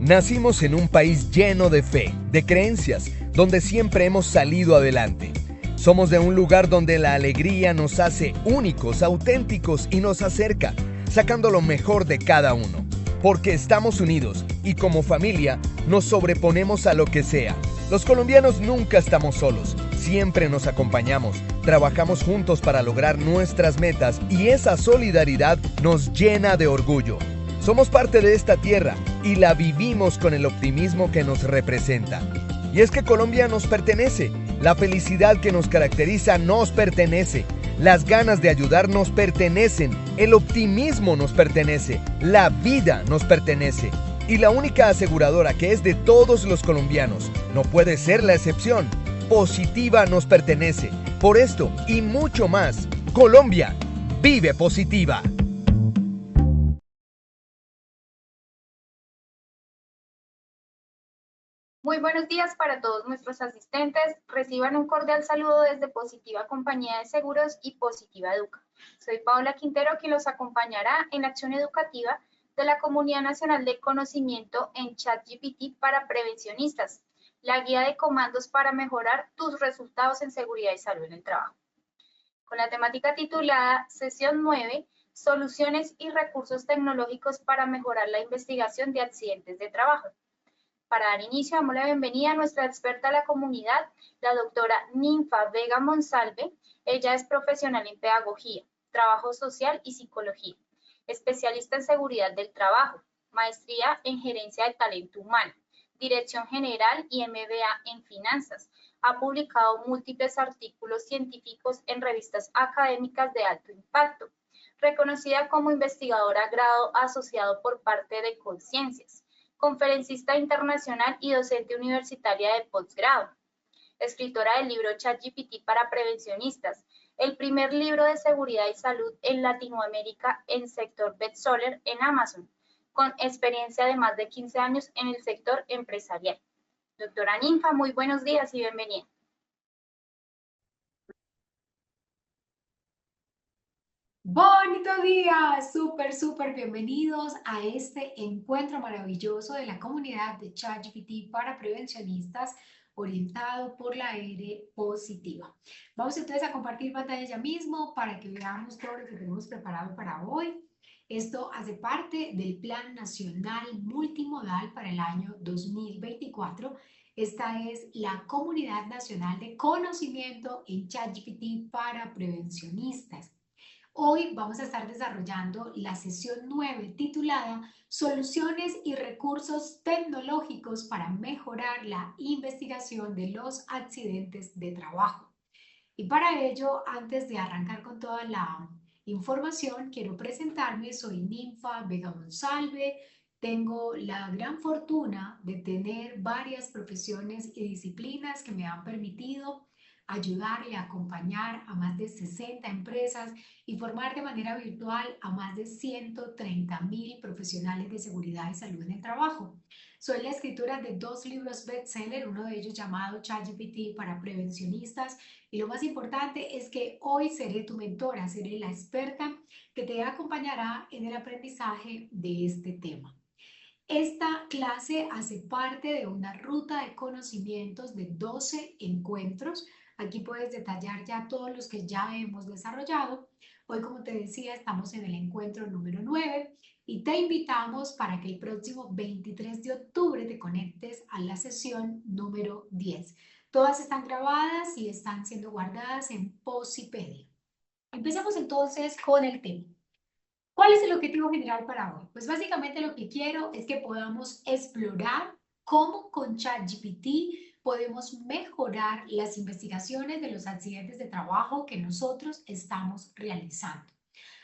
Nacimos en un país lleno de fe, de creencias, donde siempre hemos salido adelante. Somos de un lugar donde la alegría nos hace únicos, auténticos y nos acerca, sacando lo mejor de cada uno. Porque estamos unidos y como familia nos sobreponemos a lo que sea. Los colombianos nunca estamos solos, siempre nos acompañamos, trabajamos juntos para lograr nuestras metas y esa solidaridad nos llena de orgullo. Somos parte de esta tierra y la vivimos con el optimismo que nos representa. Y es que Colombia nos pertenece, la felicidad que nos caracteriza nos pertenece, las ganas de ayudar nos pertenecen, el optimismo nos pertenece, la vida nos pertenece. Y la única aseguradora que es de todos los colombianos, no puede ser la excepción, Positiva nos pertenece. Por esto y mucho más, Colombia vive Positiva. Muy buenos días para todos nuestros asistentes. Reciban un cordial saludo desde Positiva Compañía de Seguros y Positiva Educa. Soy Paola Quintero, quien los acompañará en la acción educativa de la Comunidad Nacional de Conocimiento en ChatGPT para prevencionistas, la guía de comandos para mejorar tus resultados en seguridad y salud en el trabajo. Con la temática titulada Sesión 9, Soluciones y recursos tecnológicos para mejorar la investigación de accidentes de trabajo. Para dar inicio, damos la bienvenida a nuestra experta de la comunidad, la doctora Ninfa Vega Monsalve. Ella es profesional en pedagogía, trabajo social y psicología, especialista en seguridad del trabajo, maestría en gerencia de talento humano, dirección general y MBA en finanzas. Ha publicado múltiples artículos científicos en revistas académicas de alto impacto, reconocida como investigadora grado asociado por parte de Conciencias, conferencista internacional y docente universitaria de posgrado, escritora del libro ChatGPT para prevencionistas, el primer libro de seguridad y salud en Latinoamérica en sector bestseller en Amazon, con experiencia de más de 15 años en el sector empresarial. Doctora Ninfa, muy buenos días y bienvenida. Bonito día, súper bienvenidos a este encuentro maravilloso de la comunidad de ChatGPT para prevencionistas orientado por la R positiva. Vamos entonces a compartir pantalla ya mismo para que veamos todo lo que tenemos preparado para hoy. Esto hace parte del Plan Nacional Multimodal para el año 2024. Esta es la Comunidad Nacional de Conocimiento en ChatGPT para prevencionistas. Hoy vamos a estar desarrollando la sesión 9 titulada Soluciones y recursos tecnológicos para mejorar la investigación de los accidentes de trabajo. Y para ello, antes de arrancar con toda la información, quiero presentarme. Soy Ninfa Vega Monsalve. Tengo la gran fortuna de tener varias profesiones y disciplinas que me han permitido ayudar y acompañar a más de 60 empresas y formar de manera virtual a más de 130,000 profesionales de seguridad y salud en el trabajo. Soy la escritora de 2 libros bestseller, uno de ellos llamado ChatGPT para prevencionistas, y lo más importante es que hoy seré tu mentora, seré la experta que te acompañará en el aprendizaje de este tema. Esta clase hace parte de una ruta de conocimientos de 12 encuentros. Aquí puedes detallar ya todos los que ya hemos desarrollado. Hoy, como te decía, estamos en el encuentro número 9 y te invitamos para que el próximo 23 de octubre te conectes a la sesión número 10. Todas están grabadas y están siendo guardadas en Posipedia. Empecemos entonces con el tema. ¿Cuál es el objetivo general para hoy? Pues básicamente lo que quiero es que podamos explorar cómo con ChatGPT podemos mejorar las investigaciones de los accidentes de trabajo que nosotros estamos realizando.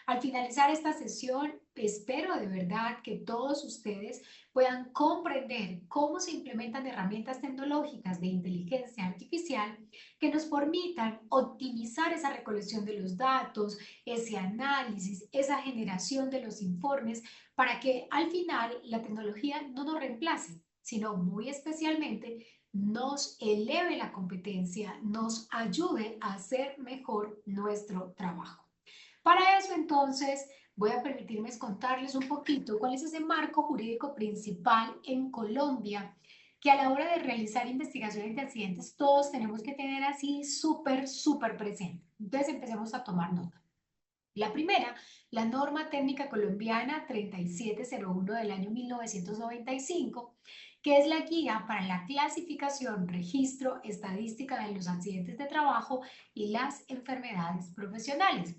Al finalizar esta sesión, espero de verdad que todos ustedes puedan comprender cómo se implementan herramientas tecnológicas de inteligencia artificial que nos permitan optimizar esa recolección de los datos, ese análisis, esa generación de los informes, para que al final la tecnología no nos reemplace, sino muy especialmente nos eleve la competencia, nos ayude a hacer mejor nuestro trabajo. Para eso entonces voy a permitirme contarles un poquito cuál es ese marco jurídico principal en Colombia, que a la hora de realizar investigaciones de accidentes todos tenemos que tener así súper presente. Entonces empecemos a tomar nota. La primera, la norma técnica colombiana 3701 del año 1995, que es la guía para la clasificación, registro, estadística de los accidentes de trabajo y las enfermedades profesionales.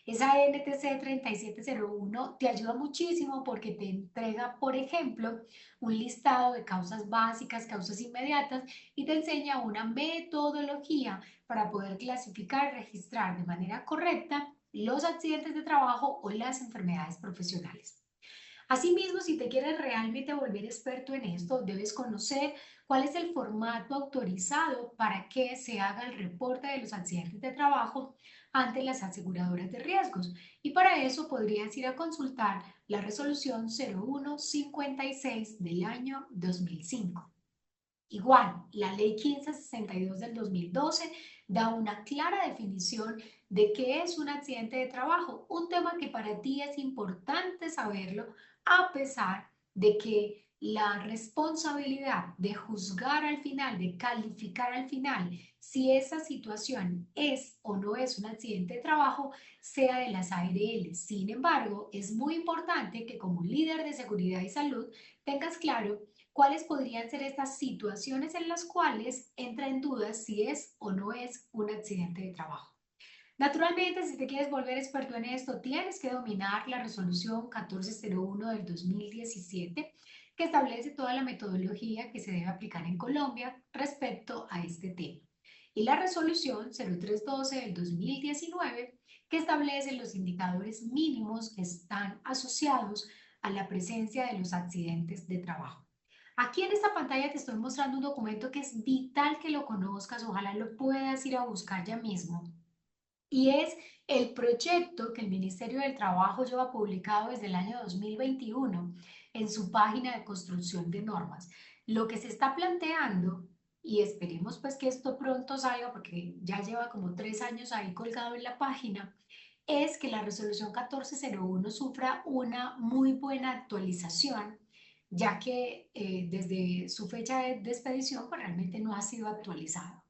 Esa NTC 3701 te ayuda muchísimo porque te entrega, por ejemplo, un listado de causas básicas, causas inmediatas y te enseña una metodología para poder clasificar y registrar de manera correcta los accidentes de trabajo o las enfermedades profesionales. Asimismo, si te quieres realmente volver experto en esto, debes conocer cuál es el formato autorizado para que se haga el reporte de los accidentes de trabajo ante las aseguradoras de riesgos. Y para eso podrías ir a consultar la resolución 0156 del año 2005. Igual, la ley 1562 del 2012 da una clara definición de qué es un accidente de trabajo, un tema que para ti es importante saberlo, a pesar de que la responsabilidad de juzgar al final, de calificar al final si esa situación es o no es un accidente de trabajo, sea de las ARL. Sin embargo, es muy importante que como líder de seguridad y salud tengas claro cuáles podrían ser estas situaciones en las cuales entra en duda si es o no es un accidente de trabajo. Naturalmente, si te quieres volver experto en esto, tienes que dominar la resolución 1401 del 2017, que establece toda la metodología que se debe aplicar en Colombia respecto a este tema. Y la resolución 0312 del 2019, que establece los indicadores mínimos que están asociados a la presencia de los accidentes de trabajo. Aquí en esta pantalla te estoy mostrando un documento que es vital que lo conozcas, ojalá lo puedas ir a buscar ya mismo. Y es el proyecto que el Ministerio del Trabajo lleva publicado desde el año 2021 en su página de construcción de normas. Lo que se está planteando, y esperemos pues que esto pronto salga porque ya lleva como 3 años ahí colgado en la página, es que la resolución 1401 sufra una muy buena actualización, ya que desde su fecha de expedición pues realmente no ha sido actualizado.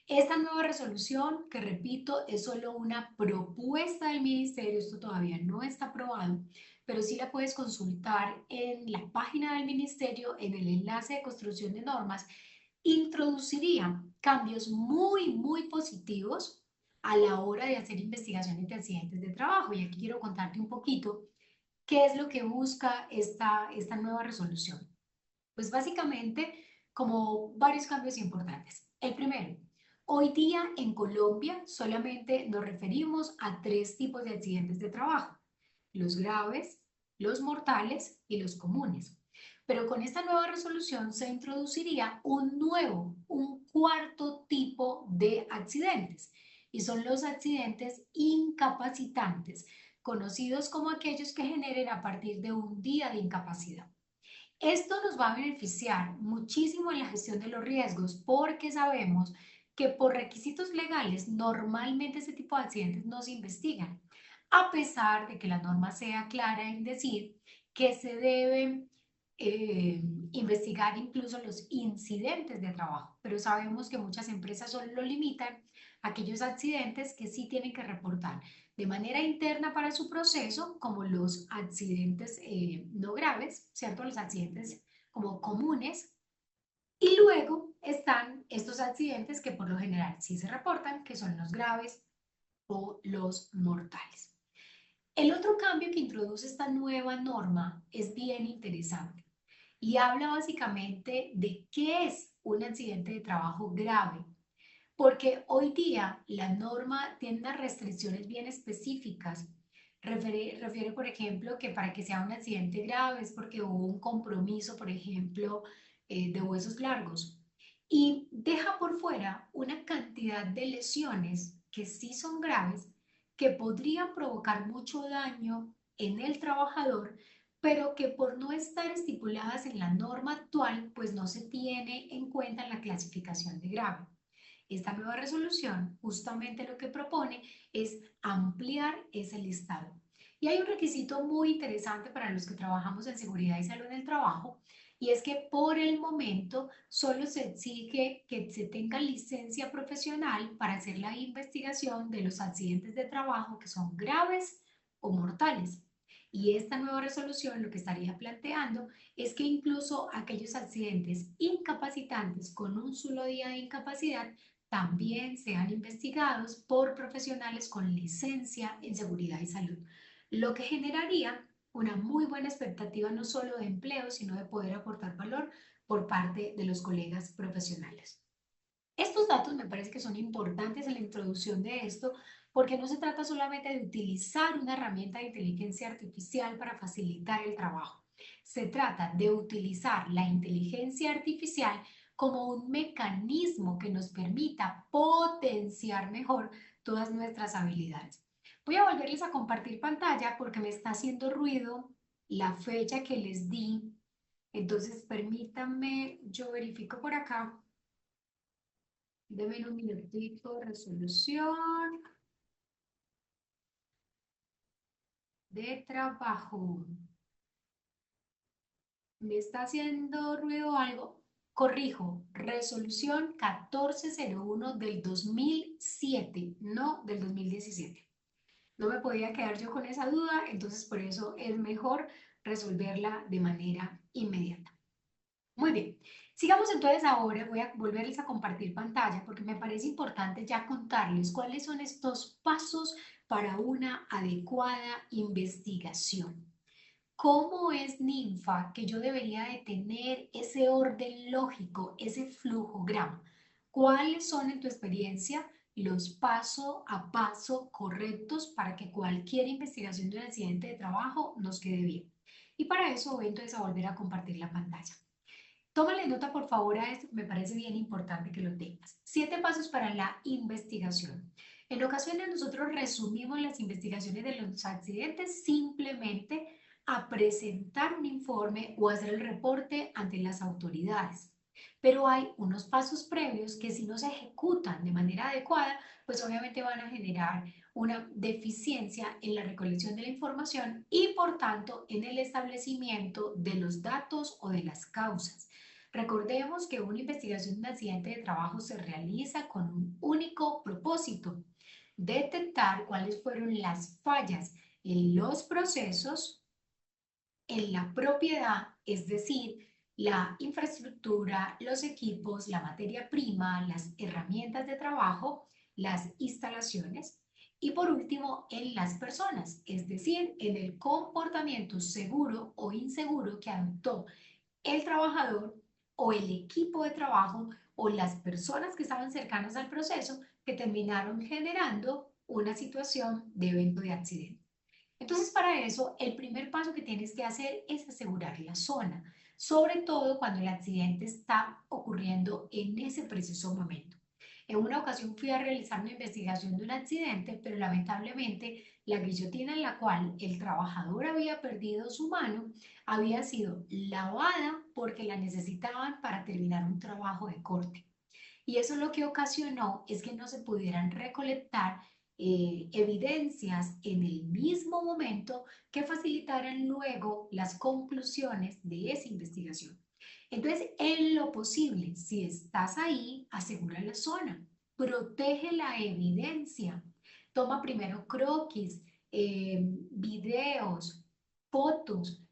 Esta nueva resolución, que repito, es solo una propuesta del ministerio, esto todavía no está aprobado, pero sí la puedes consultar en la página del ministerio, en el enlace de construcción de normas, introduciría cambios muy positivos a la hora de hacer investigaciones de accidentes de trabajo. Y aquí quiero contarte un poquito qué es lo que busca esta nueva resolución. Pues básicamente, como varios cambios importantes. El primero, hoy día en Colombia solamente nos referimos a 3 tipos de accidentes de trabajo: los graves, los mortales y los comunes. Pero con esta nueva resolución se introduciría un cuarto tipo de accidentes, y son los accidentes incapacitantes, conocidos como aquellos que generen a partir de un día de incapacidad. Esto nos va a beneficiar muchísimo en la gestión de los riesgos porque sabemos que por requisitos legales normalmente este tipo de accidentes no se investigan, a pesar de que la norma sea clara en decir que se deben investigar incluso los incidentes de trabajo, pero sabemos que muchas empresas solo lo limitan a aquellos accidentes que sí tienen que reportar de manera interna para su proceso, como los accidentes no graves, ¿cierto? Los accidentes como comunes. Y luego están estos accidentes que por lo general sí se reportan, que son los graves o los mortales. El otro cambio que introduce esta nueva norma es bien interesante y habla básicamente de qué es un accidente de trabajo grave, porque hoy día la norma tiene unas restricciones bien específicas. Refiere, por ejemplo, que para que sea un accidente grave es porque hubo un compromiso, por ejemplo, de huesos largos. Y deja por fuera una cantidad de lesiones que sí son graves, que podrían provocar mucho daño en el trabajador, pero que por no estar estipuladas en la norma actual, pues no se tiene en cuenta en la clasificación de grave. Esta nueva resolución justamente lo que propone es ampliar ese listado. Y hay un requisito muy interesante para los que trabajamos en seguridad y salud en el trabajo, y es que por el momento solo se exige que se tenga licencia profesional para hacer la investigación de los accidentes de trabajo que son graves o mortales. Y esta nueva resolución lo que estaría planteando es que incluso aquellos accidentes incapacitantes con un solo día de incapacidad también sean investigados por profesionales con licencia en seguridad y salud, lo que generaría una muy buena expectativa no solo de empleo, sino de poder aportar valor por parte de los colegas profesionales. Estos datos me parece que son importantes en la introducción de esto porque no se trata solamente de utilizar una herramienta de inteligencia artificial para facilitar el trabajo. Se trata de utilizar la inteligencia artificial como un mecanismo que nos permita potenciar mejor todas nuestras habilidades. Voy a volverles a compartir pantalla porque me está haciendo ruido la fecha que les di. Entonces, permítanme, yo verifico por acá. Deme un minutito, resolución de trabajo. ¿Me está haciendo ruido algo? Corrijo, resolución 1401 del 2007, no del 2017. No me podía quedar yo con esa duda, entonces por eso es mejor resolverla de manera inmediata. Muy bien, sigamos entonces ahora, voy a volverles a compartir pantalla porque me parece importante ya contarles cuáles son estos pasos para una adecuada investigación. ¿Cómo es, Ninfa, que yo debería de tener ese orden lógico, ese flujograma? ¿Cuáles son en tu experiencia los paso a paso correctos para que cualquier investigación de un accidente de trabajo nos quede bien? Y para eso voy entonces a volver a compartir la pantalla. Tómale nota, por favor, a esto, me parece bien importante que lo tengas. 7 pasos para la investigación. En ocasiones nosotros resumimos las investigaciones de los accidentes simplemente a presentar un informe o hacer el reporte ante las autoridades. Pero hay unos pasos previos que si no se ejecutan de manera adecuada, pues obviamente van a generar una deficiencia en la recolección de la información y por tanto en el establecimiento de los datos o de las causas. Recordemos que una investigación de un accidente de trabajo se realiza con un único propósito: detectar cuáles fueron las fallas en los procesos, en la propiedad, es decir, la infraestructura, los equipos, la materia prima, las herramientas de trabajo, las instalaciones y por último en las personas, es decir, en el comportamiento seguro o inseguro que adoptó el trabajador o el equipo de trabajo o las personas que estaban cercanas al proceso que terminaron generando una situación de evento de accidente. Entonces, para eso, el primer paso que tienes que hacer es asegurar la zona, sobre todo cuando el accidente está ocurriendo en ese preciso momento. En una ocasión fui a realizar una investigación de un accidente, pero lamentablemente la guillotina en la cual el trabajador había perdido su mano había sido lavada porque la necesitaban para terminar un trabajo de corte. Y eso lo que ocasionó es que no se pudieran recolectar evidencias en el mismo momento que facilitaran luego las conclusiones de esa investigación. Entonces, en lo posible, si estás ahí, asegura la zona, protege la evidencia, toma primero croquis, videos, fotos,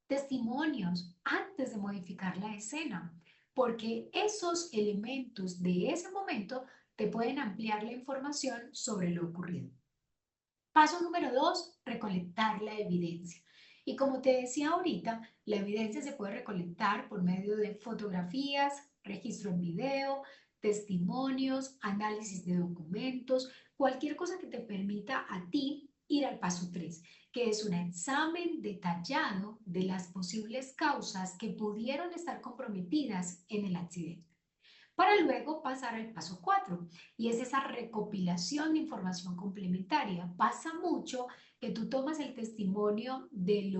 testimonios antes de modificar la escena, porque esos elementos de ese momento te pueden ampliar la información sobre lo ocurrido. Paso número 2, recolectar la evidencia. Y como te decía ahorita, la evidencia se puede recolectar por medio de fotografías, registro en video, testimonios, análisis de documentos, cualquier cosa que te permita a ti ir al paso 3, que es un examen detallado de las posibles causas que pudieron estar comprometidas en el accidente, para luego pasar al paso 4, y es esa recopilación de información complementaria. Pasa mucho que tú tomas el testimonio de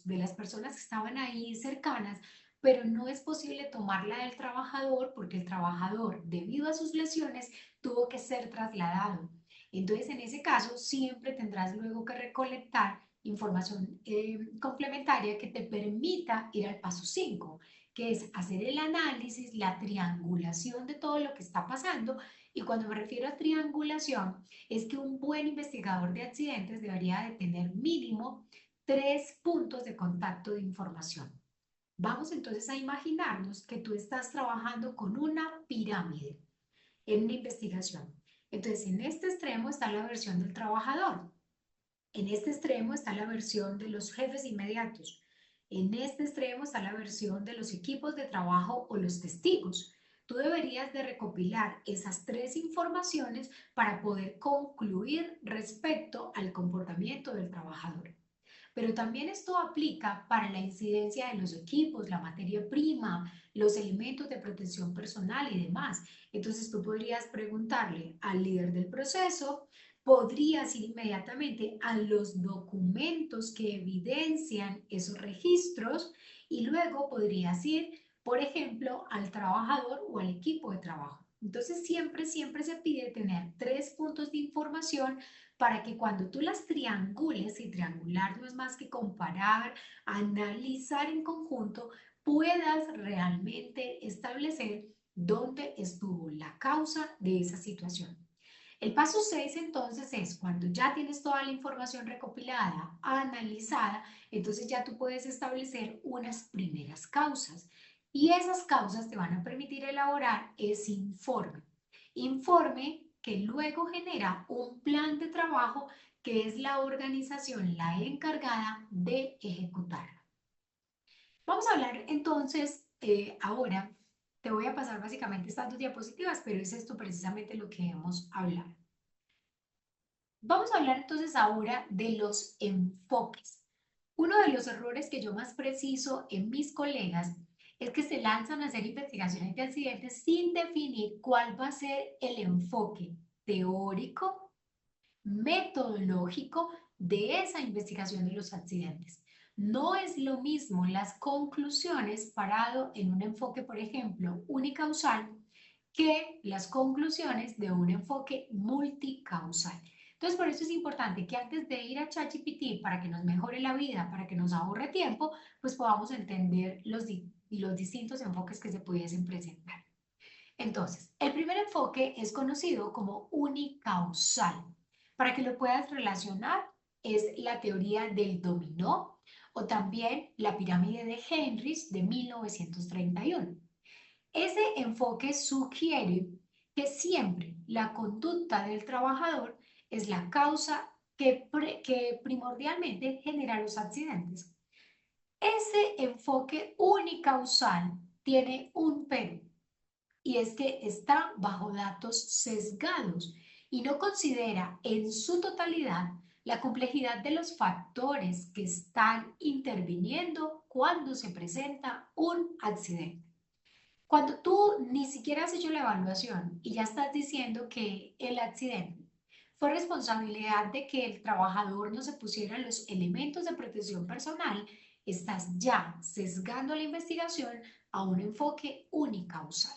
las personas que estaban ahí cercanas, pero no es posible tomarla del trabajador porque el trabajador, debido a sus lesiones, tuvo que ser trasladado. Entonces, en ese caso, siempre tendrás luego que recolectar información complementaria que te permita ir al paso 5, que es hacer el análisis, la triangulación de todo lo que está pasando. Y cuando me refiero a triangulación, es que un buen investigador de accidentes debería de tener mínimo 3 puntos de contacto de información. Vamos entonces a imaginarnos que tú estás trabajando con una pirámide en una investigación. Entonces, en este extremo está la versión del trabajador. En este extremo está la versión de los jefes inmediatos. En este extremo está la versión de los equipos de trabajo o los testigos. Tú deberías de recopilar esas 3 informaciones para poder concluir respecto al comportamiento del trabajador. Pero también esto aplica para la incidencia de los equipos, la materia prima, los elementos de protección personal y demás. Entonces tú podrías preguntarle al líder del proceso, podrías ir inmediatamente a los documentos que evidencian esos registros y luego podrías ir, por ejemplo, al trabajador o al equipo de trabajo. Entonces siempre se pide tener 3 puntos de información para que cuando tú las triangules, y triangular no es más que comparar, analizar en conjunto, puedas realmente establecer dónde estuvo la causa de esa situación. El paso 6 entonces es cuando ya tienes toda la información recopilada, analizada, entonces ya tú puedes establecer unas primeras causas y esas causas te van a permitir elaborar ese informe. Informe que luego genera un plan de trabajo que es la organización la encargada de ejecutarlo. Vamos a hablar entonces ahora, te voy a pasar básicamente estas 2 diapositivas, pero es esto precisamente lo que hemos hablado. Vamos a hablar entonces ahora de los enfoques. Uno de los errores que yo más preciso en mis colegas es que se lanzan a hacer investigaciones de accidentes sin definir cuál va a ser el enfoque teórico, metodológico de esa investigación de los accidentes. No es lo mismo las conclusiones parado en un enfoque, por ejemplo, unicausal, que las conclusiones de un enfoque multicausal. Entonces, por eso es importante que antes de ir a ChatGPT para que nos mejore la vida, para que nos ahorre tiempo, pues podamos entender los distintos enfoques que se pudiesen presentar. Entonces, el primer enfoque es conocido como unicausal. Para que lo puedas relacionar, es la teoría del dominó o también la pirámide de Henrys de 1931. Ese enfoque sugiere que siempre la conducta del trabajador es la causa que primordialmente genera los accidentes. Ese enfoque unicausal tiene un pero, y es que está bajo datos sesgados y no considera en su totalidad la complejidad de los factores que están interviniendo cuando se presenta un accidente. Cuando tú ni siquiera has hecho la evaluación y ya estás diciendo que el accidente fue responsabilidad de que el trabajador no se pusiera los elementos de protección personal, estás ya sesgando la investigación a un enfoque unicausal.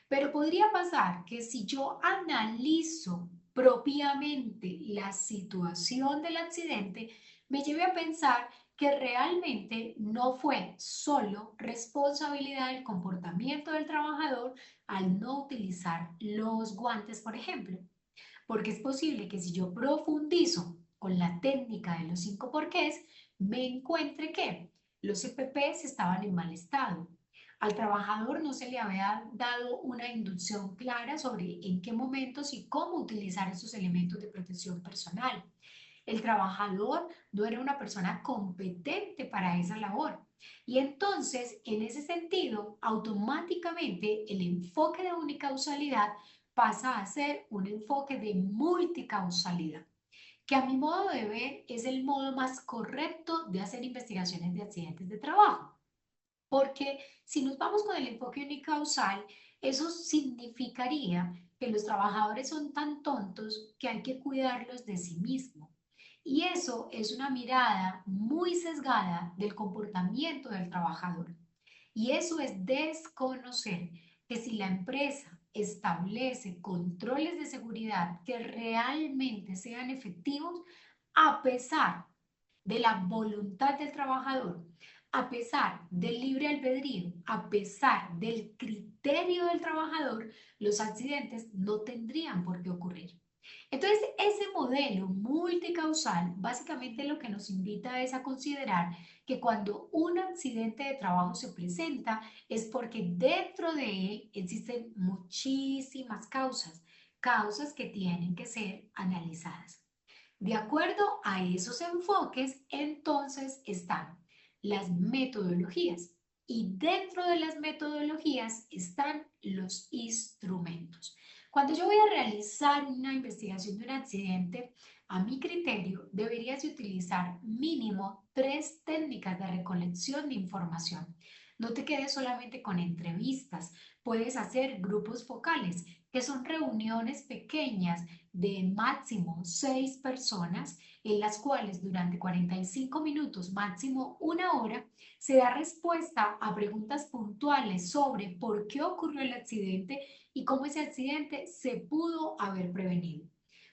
Pero podría pasar que si yo analizo propiamente la situación del accidente, me lleve a pensar que realmente no fue solo responsabilidad del comportamiento del trabajador al no utilizar los guantes, por ejemplo. Porque es posible que si yo profundizo con la técnica de los 5 porqués, me encuentre que los EPPs estaban en mal estado. Al trabajador no se le había dado una inducción clara sobre en qué momentos y cómo utilizar esos elementos de protección personal. El trabajador no era una persona competente para esa labor. Y entonces, en ese sentido, automáticamente el enfoque de unicausalidad pasa a ser un enfoque de multicausalidad, que a mi modo de ver es el modo más correcto de hacer investigaciones de accidentes de trabajo. Porque si nos vamos con el enfoque unicausal, eso significaría que los trabajadores son tan tontos que hay que cuidarlos de sí mismos. Y eso es una mirada muy sesgada del comportamiento del trabajador. Y eso es desconocer que si la empresa establece controles de seguridad que realmente sean efectivos, a pesar de la voluntad del trabajador, a pesar del libre albedrío, a pesar del criterio del trabajador, los accidentes no tendrían por qué ocurrir. Entonces, ese modelo multicausal básicamente lo que nos invita es a considerar que cuando un accidente de trabajo se presenta es porque dentro de él existen muchísimas causas, causas que tienen que ser analizadas. De acuerdo a esos enfoques, entonces están las metodologías y dentro de las metodologías están los instrumentos. Cuando yo voy a realizar una investigación de un accidente, a mi criterio, deberías utilizar mínimo 3 técnicas de recolección de información. No te quedes solamente con entrevistas, puedes hacer grupos focales, que son reuniones pequeñas de máximo 6 personas, en las cuales durante 45 minutos, máximo 1 hora, se da respuesta a preguntas puntuales sobre por qué ocurrió el accidente y cómo ese accidente se pudo haber prevenido.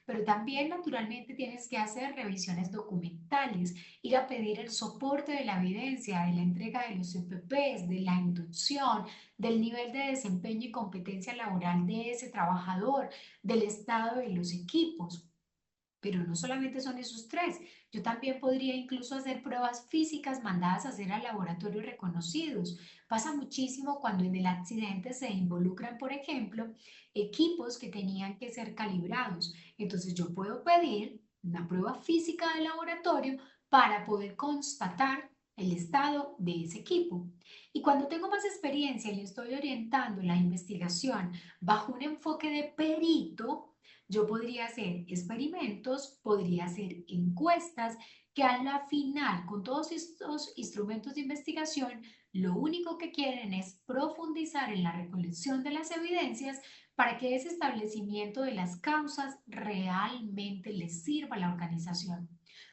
Pero también naturalmente tienes que hacer revisiones documentales, ir a pedir el soporte de la evidencia, de la entrega de los CPPs, de la inducción, del nivel de desempeño y competencia laboral de ese trabajador, del estado de los equipos. Pero no solamente son esos 3, yo también podría incluso hacer pruebas físicas mandadas a hacer a laboratorios reconocidos. Pasa muchísimo cuando en el accidente se involucran, por ejemplo, equipos que tenían que ser calibrados. Entonces yo puedo pedir una prueba física de laboratorio para poder constatar el estado de ese equipo. Y cuando tengo más experiencia y estoy orientando la investigación bajo un enfoque de perito, yo podría hacer experimentos, podría hacer encuestas que a la final, con todos estos instrumentos de investigación, lo único que quieren es profundizar en la recolección de las evidencias para que ese establecimiento de las causas realmente les sirva a la organización.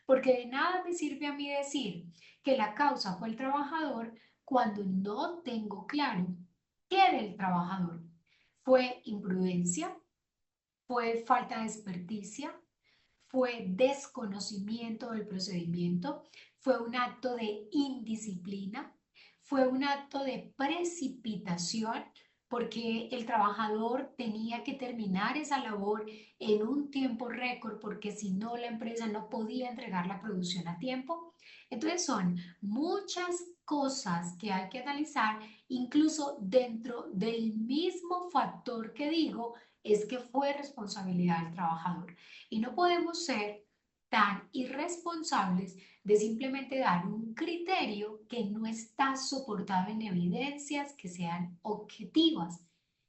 Porque de nada me sirve a mí decir que la causa fue el trabajador cuando no tengo claro qué era el trabajador. ¿Fue imprudencia? ¿Fue falta de experticia? ¿Fue desconocimiento del procedimiento? ¿Fue un acto de indisciplina? ¿Fue un acto de precipitación? Porque el trabajador tenía que terminar esa labor en un tiempo récord, porque si no la empresa no podía entregar la producción a tiempo. Entonces son muchas cosas que hay que analizar, incluso dentro del mismo factor que digo, es que fue responsabilidad del trabajador. Y no podemos ser tan irresponsables de simplemente dar un criterio que no está soportado en evidencias que sean objetivas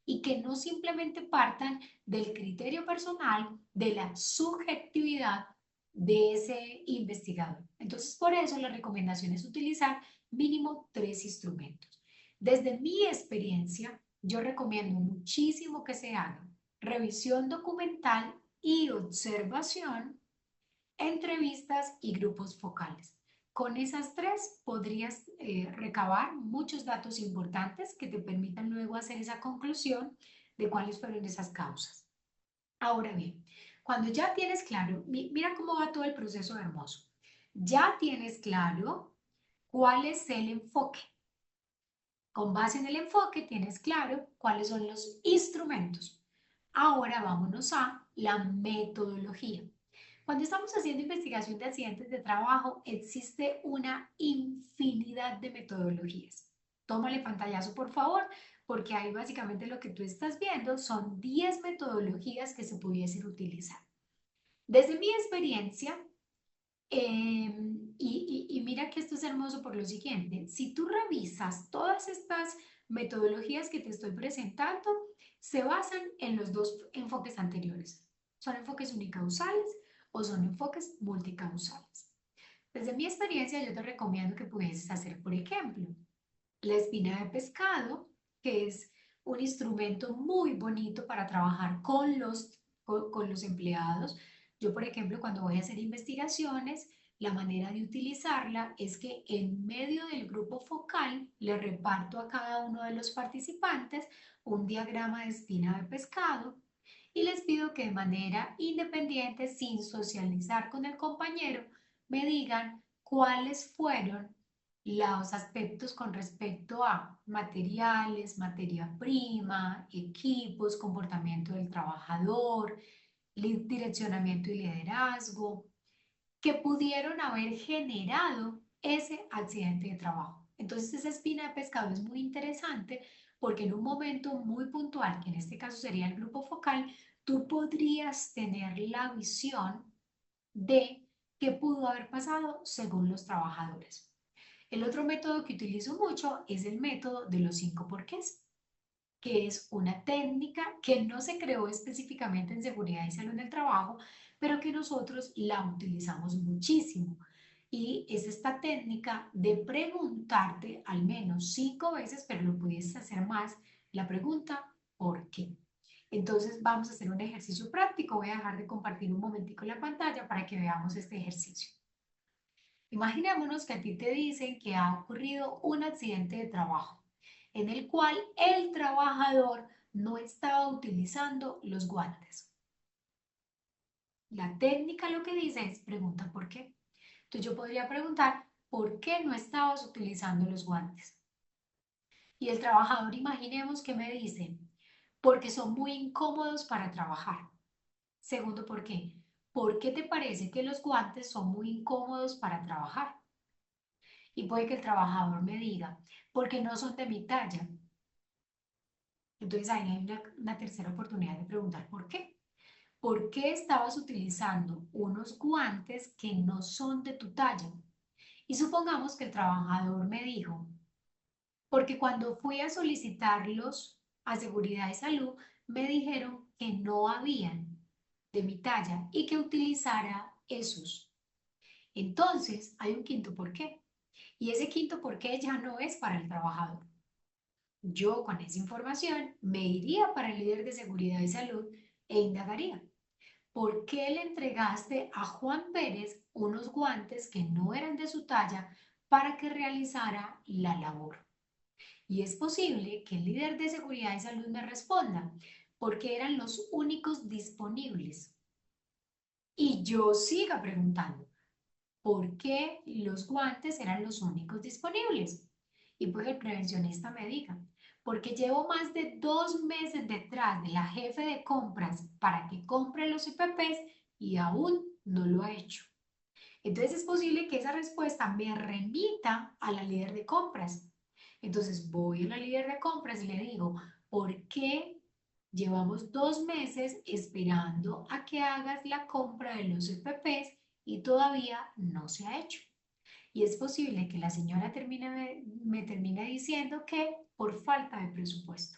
y que no simplemente partan del criterio personal, de la subjetividad de ese investigador. Entonces, por eso la recomendación es utilizar mínimo 3 instrumentos. Desde mi experiencia, yo recomiendo muchísimo que se haga revisión documental y observación, entrevistas y grupos focales. Con esas 3 podrías recabar muchos datos importantes que te permitan luego hacer esa conclusión de cuáles fueron esas causas. Ahora bien, cuando ya tienes claro, mira cómo va todo el proceso hermoso. Ya tienes claro cuál es el enfoque. Con base en el enfoque tienes claro cuáles son los instrumentos. Ahora vámonos a la metodología. Cuando estamos haciendo investigación de accidentes de trabajo, existe una infinidad de metodologías. Tómale pantallazo, por favor, porque ahí básicamente lo que tú estás viendo son 10 metodologías que se pudiesen utilizar. Desde mi experiencia, y mira que esto es hermoso por lo siguiente, si tú revisas todas estas metodologías que te estoy presentando, se basan en los 2 enfoques anteriores. ¿Son enfoques unicausales o son enfoques multicausales? Desde mi experiencia, yo te recomiendo que pudieses hacer, por ejemplo, la espina de pescado, que es un instrumento muy bonito para trabajar con los empleados. Yo, por ejemplo, cuando voy a hacer investigaciones, la manera de utilizarla es que en medio del grupo focal le reparto a cada uno de los participantes un diagrama de espina de pescado y les pido que de manera independiente, sin socializar con el compañero, me digan cuáles fueron los aspectos con respecto a materiales, materia prima, equipos, comportamiento del trabajador, direccionamiento y liderazgo, que pudieron haber generado ese accidente de trabajo. Entonces esa espina de pescado es muy interesante porque en un momento muy puntual, que en este caso sería el grupo focal, tú podrías tener la visión de qué pudo haber pasado según los trabajadores. El otro método que utilizo mucho es el método de los 5 porqués, que es una técnica que no se creó específicamente en seguridad y salud en el trabajo, pero que nosotros la utilizamos muchísimo. Y es esta técnica de preguntarte al menos 5 veces, pero lo pudieses hacer más, la pregunta ¿por qué? Entonces vamos a hacer un ejercicio práctico. Voy a dejar de compartir un momentico la pantalla para que veamos este ejercicio. Imaginémonos que a ti te dicen que ha ocurrido un accidente de trabajo en el cual el trabajador no estaba utilizando los guantes. La técnica lo que dice es pregunta por qué. Entonces yo podría preguntar, ¿por qué no estabas utilizando los guantes? Y el trabajador, imaginemos que me dice, porque son muy incómodos para trabajar. Segundo, ¿por qué? ¿Por qué te parece que los guantes son muy incómodos para trabajar? Y puede que el trabajador me diga, porque no son de mi talla. Entonces ahí hay una tercera oportunidad de preguntar ¿por qué? ¿Por qué estabas utilizando unos guantes que no son de tu talla? Y supongamos que el trabajador me dijo, porque cuando fui a solicitarlos a Seguridad y Salud, me dijeron que no habían de mi talla y que utilizara esos. Entonces, hay un quinto por qué. Y ese quinto por qué ya no es para el trabajador. Yo con esa información me iría para el líder de seguridad y salud e indagaría. ¿Por qué le entregaste a Juan Pérez unos guantes que no eran de su talla para que realizara la labor? Y es posible que el líder de seguridad y salud me responda, porque eran los únicos disponibles. Y yo siga preguntando, ¿por qué los guantes eran los únicos disponibles? Y pues el prevencionista me diga, porque llevo más de 2 meses detrás de la jefe de compras para que compre los IPPs y aún no lo ha hecho. Entonces es posible que esa respuesta me remita a la líder de compras. Entonces voy a la líder de compras y le digo, ¿por qué llevamos 2 meses esperando a que hagas la compra de los IPPs y todavía no se ha hecho? Y es posible que la señora me termine diciendo que por falta de presupuesto.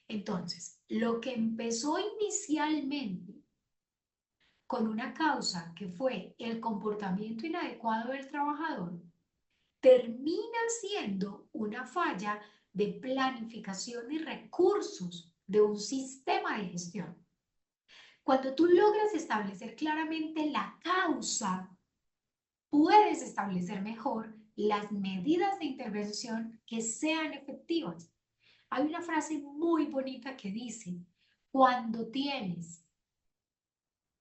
Entonces, lo que empezó inicialmente con una causa que fue el comportamiento inadecuado del trabajador, termina siendo una falla de planificación y recursos de un sistema de gestión. Cuando tú logras establecer claramente la causa, puedes establecer mejor las medidas de intervención que sean efectivas. Hay una frase muy bonita que dice, cuando tienes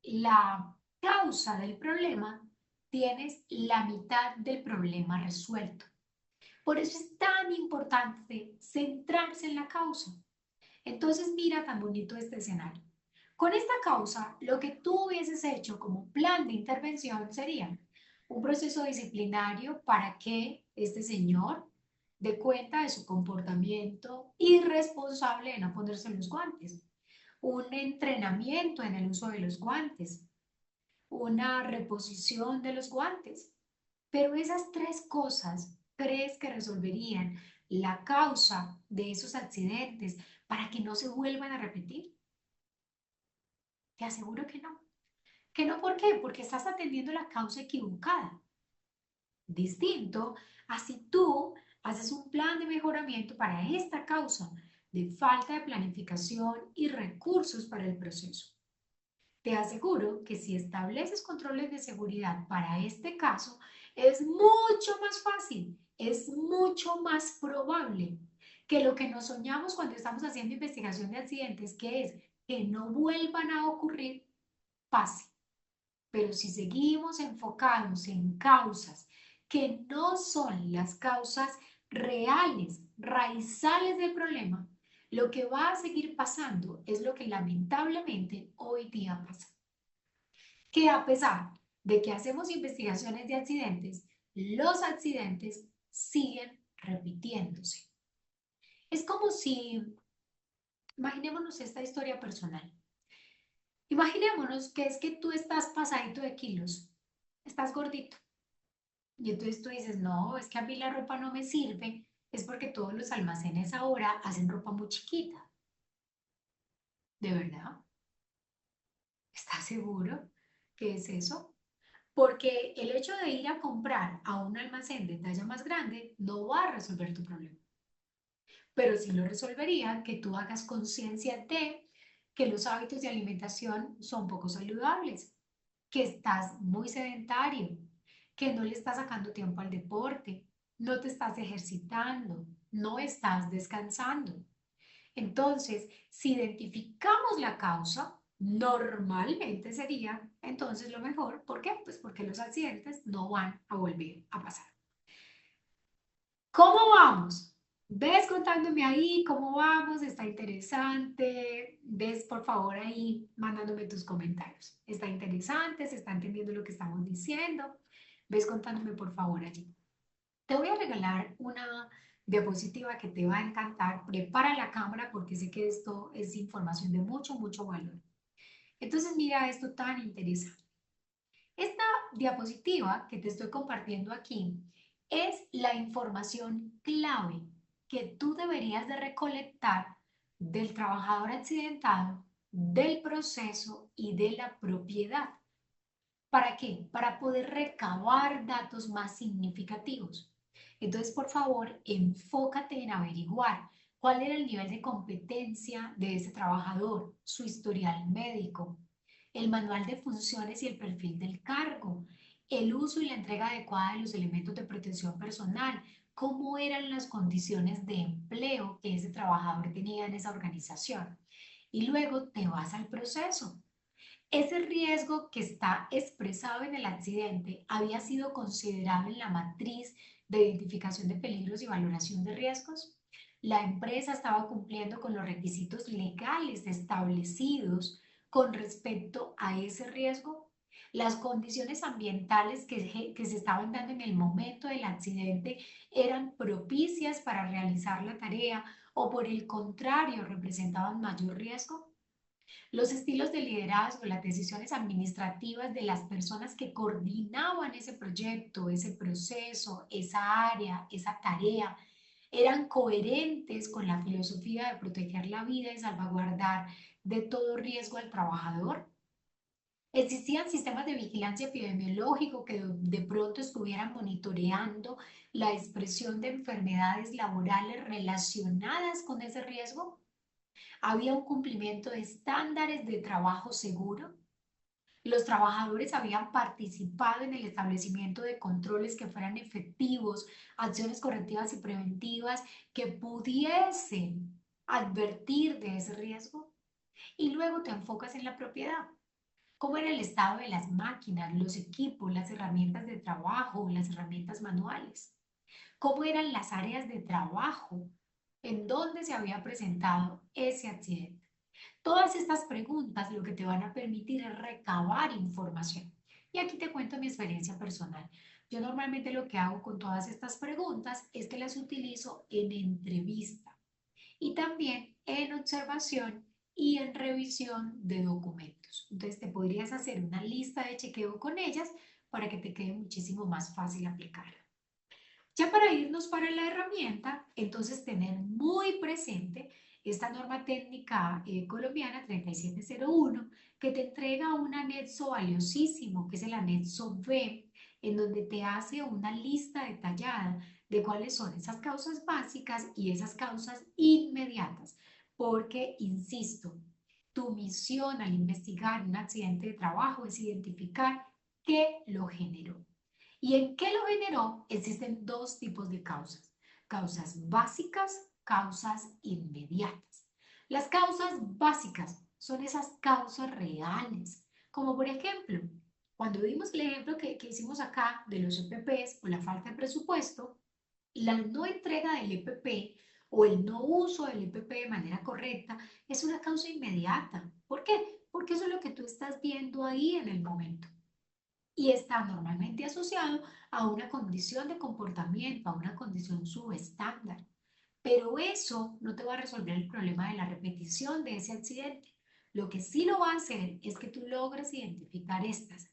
la causa del problema, tienes la mitad del problema resuelto. Por eso es tan importante centrarse en la causa. Entonces mira tan bonito este escenario. Con esta causa, lo que tú hubieses hecho como plan de intervención sería un proceso disciplinario para que este señor dé cuenta de su comportamiento irresponsable de no ponerse los guantes, un entrenamiento en el uso de los guantes, una reposición de los guantes. Pero esas 3 cosas, ¿crees que resolverían la causa de esos accidentes para que no se vuelvan a repetir? Te aseguro que no. ¿Que no por qué? Porque estás atendiendo la causa equivocada. Distinto a si tú haces un plan de mejoramiento para esta causa de falta de planificación y recursos para el proceso. Te aseguro que si estableces controles de seguridad para este caso, es mucho más fácil, es mucho más probable que lo que nos soñamos cuando estamos haciendo investigación de accidentes, que es que no vuelvan a ocurrir, pase. Pero si seguimos enfocados en causas que no son las causas reales, raizales del problema, lo que va a seguir pasando es lo que lamentablemente hoy día pasa. Que a pesar de que hacemos investigaciones de accidentes, los accidentes siguen repitiéndose. Es como si, imaginémonos esta historia personal. Imaginémonos que es que tú estás pasadito de kilos, estás gordito. Y entonces tú dices, no, es que a mí la ropa no me sirve, es porque todos los almacenes ahora hacen ropa muy chiquita. ¿De verdad? ¿Estás seguro que es eso? Porque el hecho de ir a comprar a un almacén de talla más grande no va a resolver tu problema. Pero sí lo resolvería que tú hagas conciencia de que los hábitos de alimentación son poco saludables, que estás muy sedentario, que no le estás sacando tiempo al deporte, no te estás ejercitando, no estás descansando. Entonces, si identificamos la causa, normalmente sería entonces lo mejor. ¿Por qué? Pues porque los accidentes no van a volver a pasar. ¿Cómo vamos? ¿Ves contándome ahí cómo vamos? Está interesante. ¿Ves, por favor, ahí mandándome tus comentarios? ¿Está interesante? ¿Se está entendiendo lo que estamos diciendo? ¿Ves contándome, por favor, allí? Te voy a regalar una diapositiva que te va a encantar. Prepara la cámara porque sé que esto es información de mucho, mucho valor. Entonces, mira esto tan interesante. Esta diapositiva que te estoy compartiendo aquí es la información clave que tú deberías de recolectar del trabajador accidentado, del proceso y de la propiedad. ¿Para qué? Para poder recabar datos más significativos. Entonces, por favor, enfócate en averiguar cuál era el nivel de competencia de ese trabajador, su historial médico, el manual de funciones y el perfil del cargo, el uso y la entrega adecuada de los elementos de protección personal, cómo eran las condiciones de empleo que ese trabajador tenía en esa organización. Y luego te vas al proceso. Ese riesgo que está expresado en el accidente había sido considerado en la matriz de identificación de peligros y valoración de riesgos. La empresa estaba cumpliendo con los requisitos legales establecidos con respecto a ese riesgo. Las condiciones ambientales que se estaban dando en el momento del accidente eran propicias para realizar la tarea o por el contrario representaban mayor riesgo. Los estilos de liderazgo, las decisiones administrativas de las personas que coordinaban ese proyecto, ese proceso, esa área, esa tarea, eran coherentes con la filosofía de proteger la vida y salvaguardar de todo riesgo al trabajador. Existían sistemas de vigilancia epidemiológico que de pronto estuvieran monitoreando la expresión de enfermedades laborales relacionadas con ese riesgo. Había un cumplimiento de estándares de trabajo seguro. Los trabajadores habían participado en el establecimiento de controles que fueran efectivos, acciones correctivas y preventivas que pudiesen advertir de ese riesgo. Y luego te enfocas en la propiedad. ¿Cómo era el estado de las máquinas, los equipos, las herramientas de trabajo, las herramientas manuales? ¿Cómo eran las áreas de trabajo en donde se había presentado ese accidente? Todas estas preguntas lo que te van a permitir es recabar información. Y aquí te cuento mi experiencia personal. Yo normalmente lo que hago con todas estas preguntas es que las utilizo en entrevista y también en observación y en revisión de documentos. Entonces te podrías hacer una lista de chequeo con ellas para que te quede muchísimo más fácil aplicarla. Ya para irnos para la herramienta, entonces tener muy presente esta norma técnica colombiana 3701 que te entrega un anexo valiosísimo, que es el anexo B, en donde te hace una lista detallada de cuáles son esas causas básicas y esas causas inmediatas. Porque, insisto, tu misión al investigar un accidente de trabajo es identificar qué lo generó. ¿Y en qué lo generó? Existen dos tipos de causas. Causas básicas, causas inmediatas. Las causas básicas son esas causas reales, como por ejemplo, Cuando dimos el ejemplo que hicimos acá de los EPPs o la falta de presupuesto, la no entrega del EPP o el no uso del EPP de manera correcta es una causa inmediata. ¿Por qué? Porque eso es lo que tú estás viendo ahí en el momento y está normalmente asociado a una condición de comportamiento, a una condición subestándar. Pero eso no te va a resolver el problema de la repetición de ese accidente. Lo que sí lo va a hacer es que tú logres identificar estas.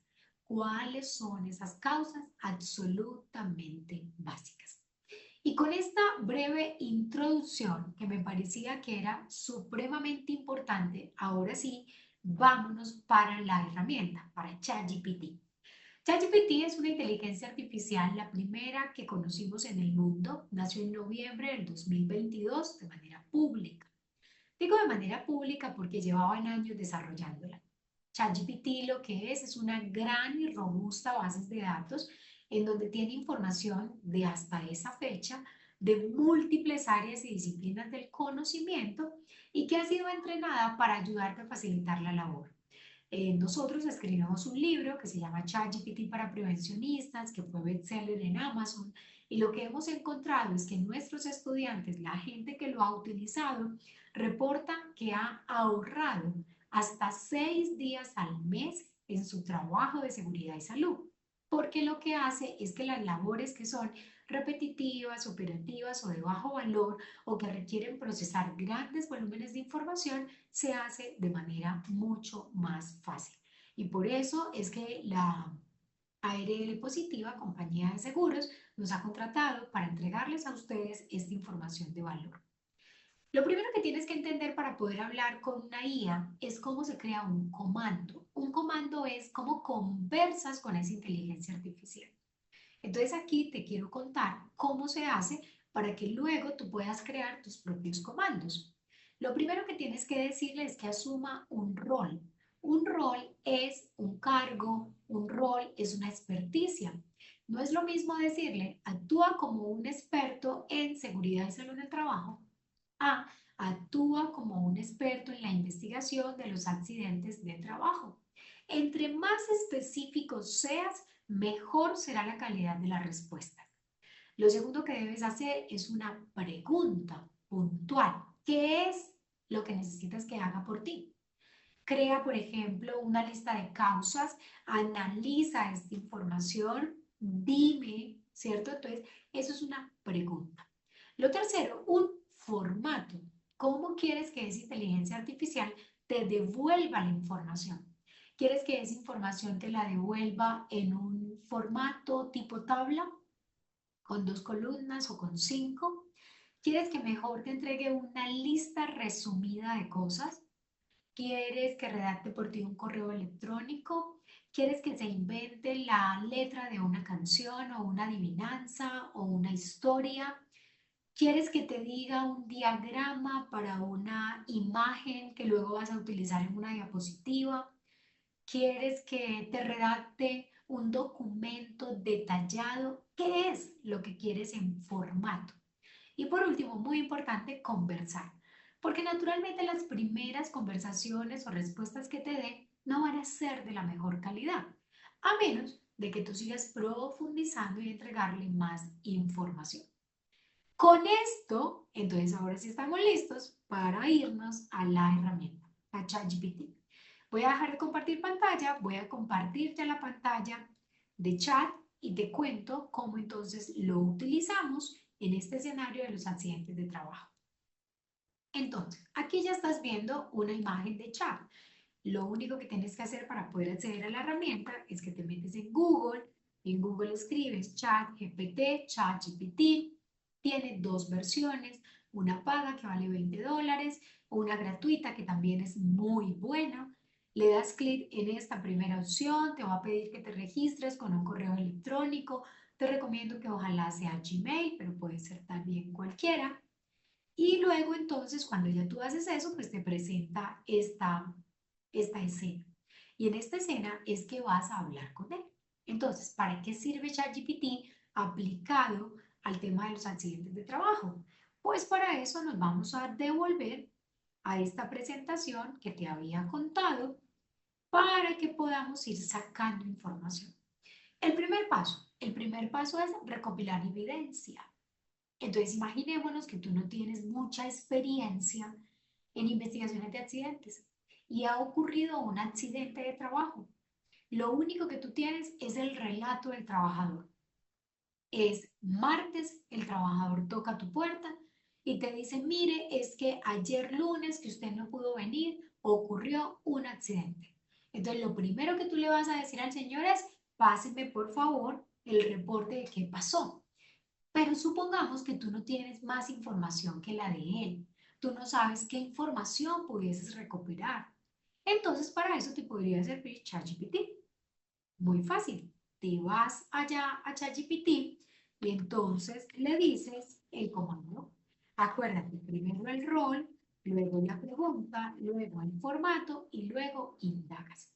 ¿Cuáles son esas causas absolutamente básicas? Y con esta breve introducción que me parecía que era supremamente importante, ahora sí, vámonos para la herramienta, para ChatGPT. ChatGPT es una inteligencia artificial, la primera que conocimos en el mundo. Nació en noviembre del 2022 de manera pública. Digo de manera pública porque llevaban años desarrollándola. ChatGPT lo que es una gran y robusta base de datos en donde tiene información de hasta esa fecha de múltiples áreas y disciplinas del conocimiento y que ha sido entrenada para ayudarte a facilitar la labor. Nosotros escribimos un libro que se llama ChatGPT para prevencionistas, que fue bestseller en Amazon, y lo que hemos encontrado es que nuestros estudiantes, la gente que lo ha utilizado, reporta que ha ahorrado hasta 6 días al mes en su trabajo de seguridad y salud, porque lo que hace es que las labores que son repetitivas, operativas o de bajo valor o que requieren procesar grandes volúmenes de información, se hace de manera mucho más fácil. Y por eso es que la ARL Positiva, compañía de seguros, nos ha contratado para entregarles a ustedes esta información de valor. Lo primero que tienes que entender para poder hablar con una IA es cómo se crea un comando. Un comando es cómo conversas con esa inteligencia artificial. Entonces aquí te quiero contar cómo se hace para que luego tú puedas crear tus propios comandos. Lo primero que tienes que decirle es que asuma un rol. Un rol es un cargo, un rol es una experticia. No es lo mismo decirle, actúa como un experto en seguridad y salud en el trabajo, a actúa como un experto en la investigación de los accidentes de trabajo. Entre más específico seas, mejor será la calidad de la respuesta. Lo segundo que debes hacer es una pregunta puntual. ¿Qué es lo que necesitas que haga por ti? Crea, por ejemplo, una lista de causas, analiza esta información, dime, ¿cierto? Entonces, eso es una pregunta. Lo tercero, un formato. ¿Cómo quieres que esa inteligencia artificial te devuelva la información? ¿Quieres que esa información te la devuelva en un formato tipo tabla, con 2 columnas o con 5? ¿Quieres que mejor te entregue una lista resumida de cosas? ¿Quieres que redacte por ti un correo electrónico? ¿Quieres que se invente la letra de una canción o una adivinanza o una historia? ¿Quieres que te diga un diagrama para una imagen que luego vas a utilizar en una diapositiva? ¿Quieres que te redacte un documento detallado? ¿Qué es lo que quieres en formato? Y por último, muy importante, conversar. Porque naturalmente las primeras conversaciones o respuestas que te dé no van a ser de la mejor calidad, a menos de que tú sigas profundizando y entregarle más información. Con esto, entonces ahora sí estamos listos para irnos a la herramienta, a ChatGPT. Voy a dejar de compartir pantalla, voy a compartir ya la pantalla de chat y te cuento cómo entonces lo utilizamos en este escenario de los accidentes de trabajo. Entonces, aquí ya estás viendo una imagen de chat. Lo único que tienes que hacer para poder acceder a la herramienta es que te metes en Google escribes ChatGPT, ChatGPT, tiene dos versiones, una paga que vale $20, una gratuita que también es muy buena. Le das clic en esta primera opción, te va a pedir que te registres con un correo electrónico. Te recomiendo que ojalá sea Gmail, pero puede ser también cualquiera. Y luego entonces cuando ya tú haces eso, pues te presenta esta escena. Y en esta escena es que vas a hablar con él. Entonces, ¿para qué sirve ChatGPT aplicado al tema de los accidentes de trabajo? Pues para eso nos vamos a devolver a esta presentación que te había contado para que podamos ir sacando información. El primer paso es recopilar evidencia. Entonces, imaginémonos que tú no tienes mucha experiencia en investigaciones de accidentes y ha ocurrido un accidente de trabajo. Lo único que tú tienes es el relato del trabajador. Es martes, el trabajador toca tu puerta y te dice, mire, es que ayer lunes que usted no pudo venir, ocurrió un accidente. Entonces, lo primero que tú le vas a decir al señor es, páseme por favor el reporte de qué pasó. Pero supongamos que tú no tienes más información que la de él. Tú no sabes qué información pudieses recopilar. Entonces, para eso te podría servir ChatGPT. Muy fácil. Te vas allá a ChatGPT y entonces le dices el comando. Acuérdate, primero el rol, luego la pregunta, luego el formato y luego indagas.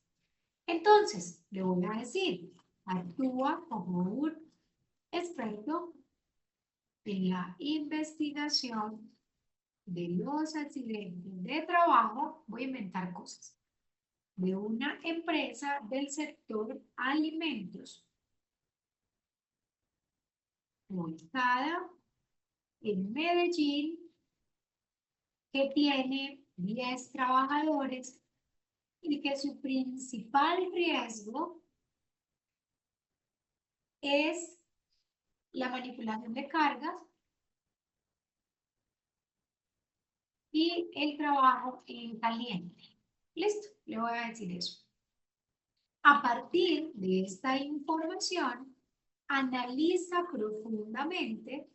Entonces, le voy a decir, actúa como un experto en la investigación de los accidentes de trabajo. Voy a inventar cosas. De una empresa del sector alimentos ubicada en Medellín, que tiene 10 trabajadores y que su principal riesgo es la manipulación de cargas y el trabajo en caliente. Listo, le voy a decir eso. A partir de esta información, analiza profundamente.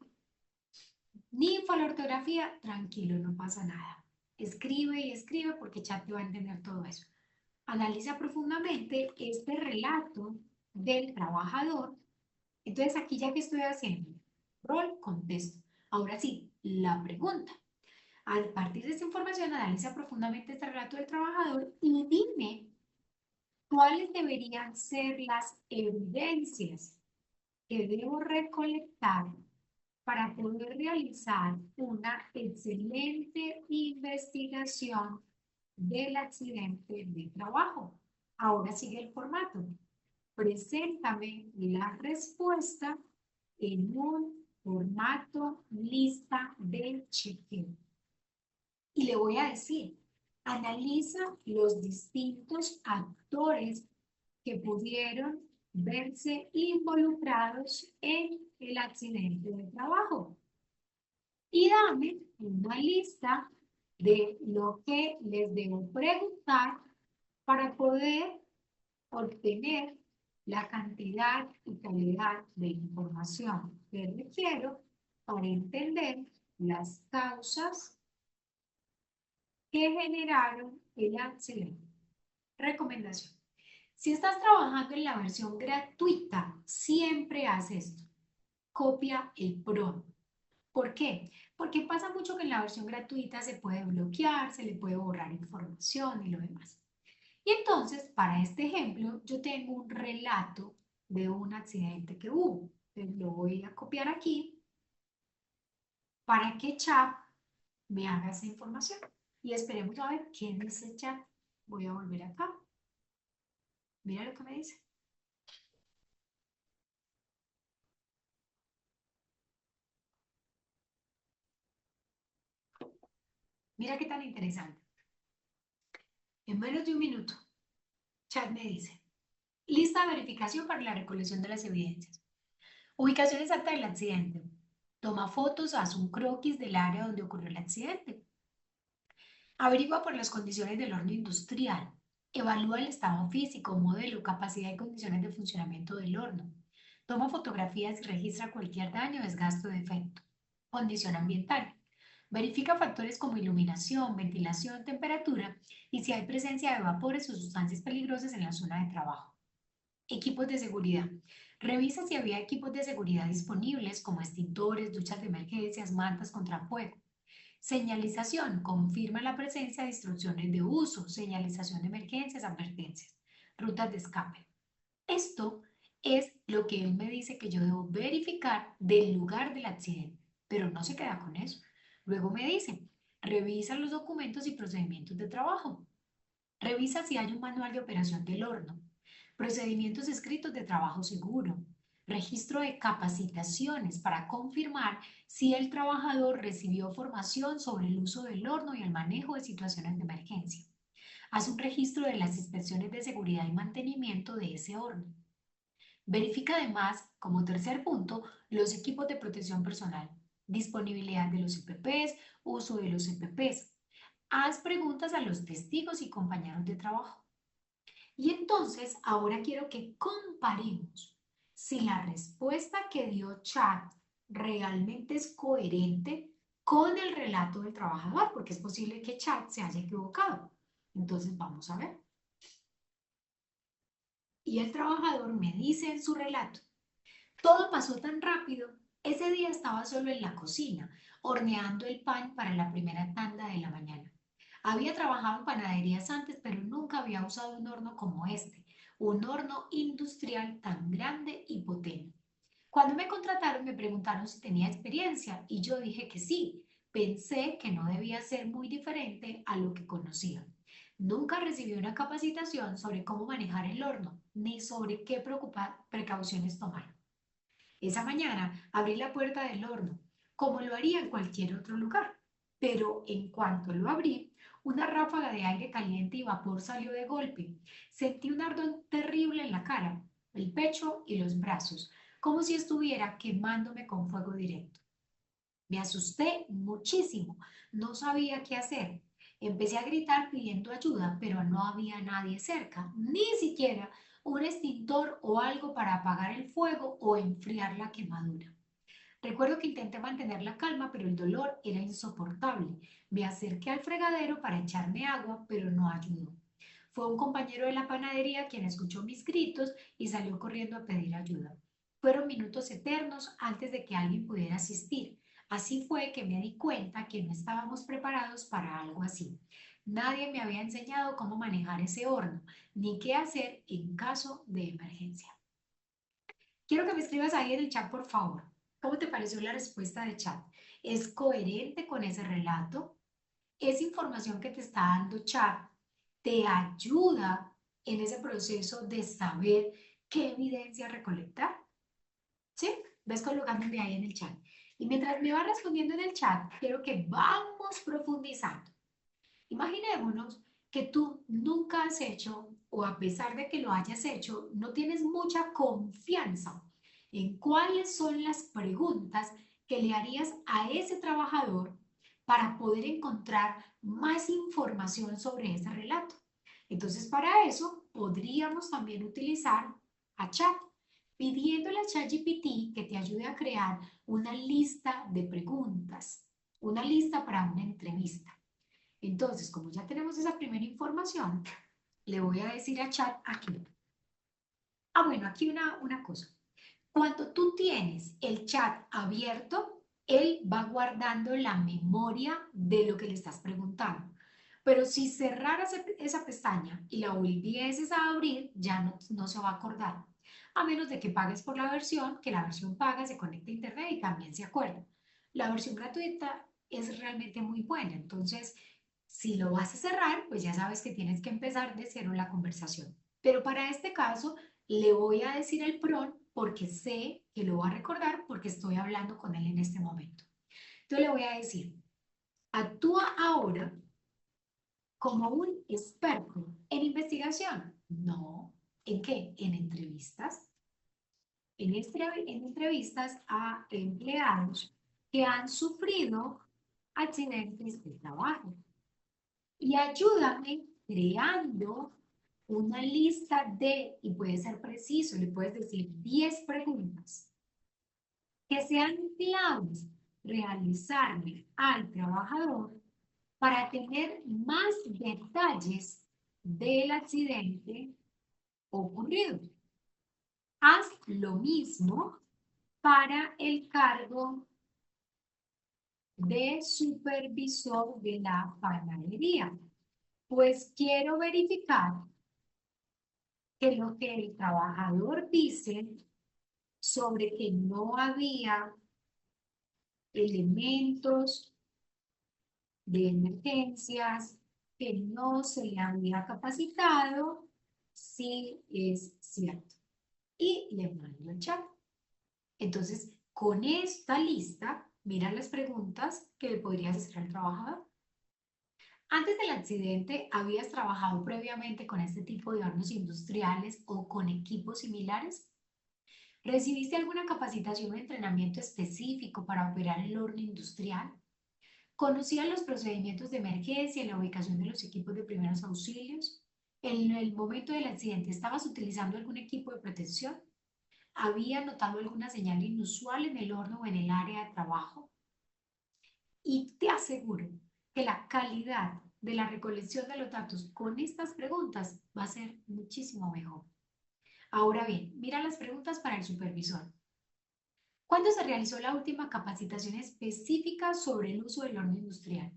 Ni la ortografía, tranquilo, no pasa nada. Escribe y escribe porque chat te va a entender todo eso. Analiza profundamente este relato del trabajador. Entonces, aquí ya que estoy haciendo, rol, contesto. Ahora sí, la pregunta. A partir de esta información, analiza profundamente este relato del trabajador y dime cuáles deberían ser las evidencias que debo recolectar para poder realizar una excelente investigación del accidente de trabajo. Ahora sigue el formato. Preséntame la respuesta en un formato lista de chequeo. Y le voy a decir, analiza los distintos actores que pudieron verse involucrados en el accidente de trabajo. Y dame una lista de lo que les debo preguntar para poder obtener la cantidad y calidad de información que requiero para entender las causas que generaron el accidente. Recomendación. Si estás trabajando en la versión gratuita, siempre haz esto. Copia el prompt. ¿Por qué? Porque pasa mucho que en la versión gratuita se puede bloquear, se le puede borrar información y lo demás. Y entonces, para este ejemplo, yo tengo un relato de un accidente que hubo. Entonces, lo voy a copiar aquí para que chat me haga esa información. Y esperemos a ver qué dice chat. Voy a volver acá. Mira lo que me dice. Mira qué tan interesante. En menos de un minuto, chat me dice, lista de verificación para la recolección de las evidencias. Ubicación exacta del accidente. Toma fotos, haz un croquis del área donde ocurrió el accidente. Averigua por las condiciones del horno industrial. Evalúa el estado físico, modelo, capacidad y condiciones de funcionamiento del horno. Toma fotografías y registra cualquier daño, desgaste o defecto. Condición ambiental. Verifica factores como iluminación, ventilación, temperatura y si hay presencia de vapores o sustancias peligrosas en la zona de trabajo. Equipos de seguridad. Revisa si había equipos de seguridad disponibles como extintores, duchas de emergencias, mantas contra fuego. Señalización. Confirma la presencia de instrucciones de uso, señalización de emergencias, advertencias, rutas de escape. Esto es lo que él me dice que yo debo verificar del lugar del accidente, pero no se queda con eso. Luego me dice, revisa los documentos y procedimientos de trabajo. Revisa si hay un manual de operación del horno, procedimientos escritos de trabajo seguro, registro de capacitaciones para confirmar si el trabajador recibió formación sobre el uso del horno y el manejo de situaciones de emergencia. Haz un registro de las inspecciones de seguridad y mantenimiento de ese horno. Verifica además, como tercer punto, los equipos de protección personal, disponibilidad de los EPPs, uso de los EPPs. Haz preguntas a los testigos y compañeros de trabajo. Y entonces, ahora quiero que comparemos si la respuesta que dio Chat realmente es coherente con el relato del trabajador, porque es posible que Chat se haya equivocado. Entonces, vamos a ver. Y el trabajador me dice en su relato: todo pasó tan rápido. Ese día estaba solo en la cocina, horneando el pan para la primera tanda de la mañana. Había trabajado en panaderías antes, pero nunca había usado un horno como este, un horno industrial tan grande y potente. Cuando me contrataron me preguntaron si tenía experiencia y yo dije que sí. Pensé que no debía ser muy diferente a lo que conocía. Nunca recibí una capacitación sobre cómo manejar el horno, ni sobre qué precauciones tomar. Esa mañana abrí la puerta del horno, como lo haría en cualquier otro lugar, pero en cuanto lo abrí, una ráfaga de aire caliente y vapor salió de golpe. Sentí un ardor terrible en la cara, el pecho y los brazos, como si estuviera quemándome con fuego directo. Me asusté muchísimo, no sabía qué hacer. Empecé a gritar pidiendo ayuda, pero no había nadie cerca, ni siquiera un extintor o algo para apagar el fuego o enfriar la quemadura. Recuerdo que intenté mantener la calma, pero el dolor era insoportable. Me acerqué al fregadero para echarme agua, pero no ayudó. Fue un compañero de la panadería quien escuchó mis gritos y salió corriendo a pedir ayuda. Fueron minutos eternos antes de que alguien pudiera asistir. Así fue que me di cuenta que no estábamos preparados para algo así. Nadie me había enseñado cómo manejar ese horno, ni qué hacer en caso de emergencia. Quiero que me escribas ahí en el chat, por favor. ¿Cómo te pareció la respuesta de chat? ¿Es coherente con ese relato? ¿Esa información que te está dando chat te ayuda en ese proceso de saber qué evidencia recolectar? ¿Sí? Ves colocándome ahí en el chat. Y mientras me va respondiendo en el chat, quiero que vamos profundizando. Imaginémonos que tú nunca has hecho, o a pesar de que lo hayas hecho, no tienes mucha confianza en cuáles son las preguntas que le harías a ese trabajador para poder encontrar más información sobre ese relato. Entonces, para eso podríamos también utilizar a chat, pidiéndole a ChatGPT que te ayude a crear una lista de preguntas, una lista para una entrevista. Entonces, como ya tenemos esa primera información, le voy a decir a chat aquí. Bueno, aquí una cosa. Cuando tú tienes el chat abierto, él va guardando la memoria de lo que le estás preguntando. Pero si cerraras esa pestaña y la volvieses a abrir, ya no se va a acordar. A menos de que pagues por la versión, que la versión paga se conecte a internet y también se acuerda. La versión gratuita es realmente muy buena. Entonces, si lo vas a cerrar, pues ya sabes que tienes que empezar de cero la conversación. Pero para este caso, le voy a decir el prompt porque sé que lo va a recordar porque estoy hablando con él en este momento. Entonces le voy a decir: actúa ahora como un experto en investigación. No. ¿En qué? En entrevistas. En entrevistas a empleados que han sufrido accidentes de trabajo. Y ayúdame creando una lista de, y puede ser preciso, le puedes decir 10 preguntas que sean claves realizarle al trabajador para tener más detalles del accidente ocurrido. Haz lo mismo para el cargo de supervisor de la panadería. Pues quiero verificar que lo que el trabajador dice sobre que no había elementos de emergencias que no se le había capacitado, sí es cierto. Y le mando el chat. Entonces, con esta lista, mira las preguntas que le podrías hacer al trabajador. Antes del accidente, ¿habías trabajado previamente con este tipo de hornos industriales o con equipos similares? ¿Recibiste alguna capacitación o entrenamiento específico para operar el horno industrial? ¿Conocías los procedimientos de emergencia y la ubicación de los equipos de primeros auxilios? ¿En el momento del accidente estabas utilizando algún equipo de protección? ¿Había notado alguna señal inusual en el horno o en el área de trabajo? Y te aseguro que la calidad de la recolección de los datos con estas preguntas va a ser muchísimo mejor. Ahora bien, mira las preguntas para el supervisor. ¿Cuándo se realizó la última capacitación específica sobre el uso del horno industrial?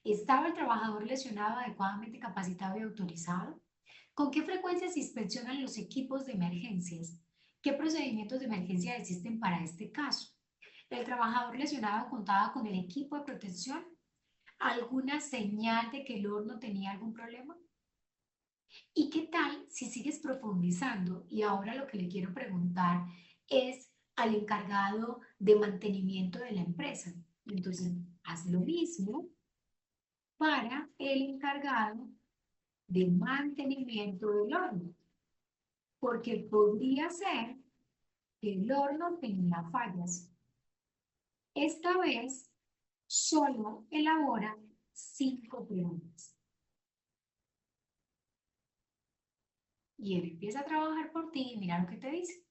¿Estaba el trabajador lesionado adecuadamente capacitado y autorizado? ¿Con qué frecuencia se inspeccionan los equipos de emergencias? ¿Qué procedimientos de emergencia existen para este caso? ¿El trabajador lesionado contaba con el equipo de protección? ¿Alguna señal de que el horno tenía algún problema? ¿Y qué tal si sigues profundizando? Y ahora lo que le quiero preguntar es al encargado de mantenimiento de la empresa. Entonces, haz lo mismo para el encargado de mantenimiento del horno, porque podría ser que el horno tenía fallas. Esta vez solo elabora 5 preguntas. Y él empieza a trabajar por ti y mira lo que te dice.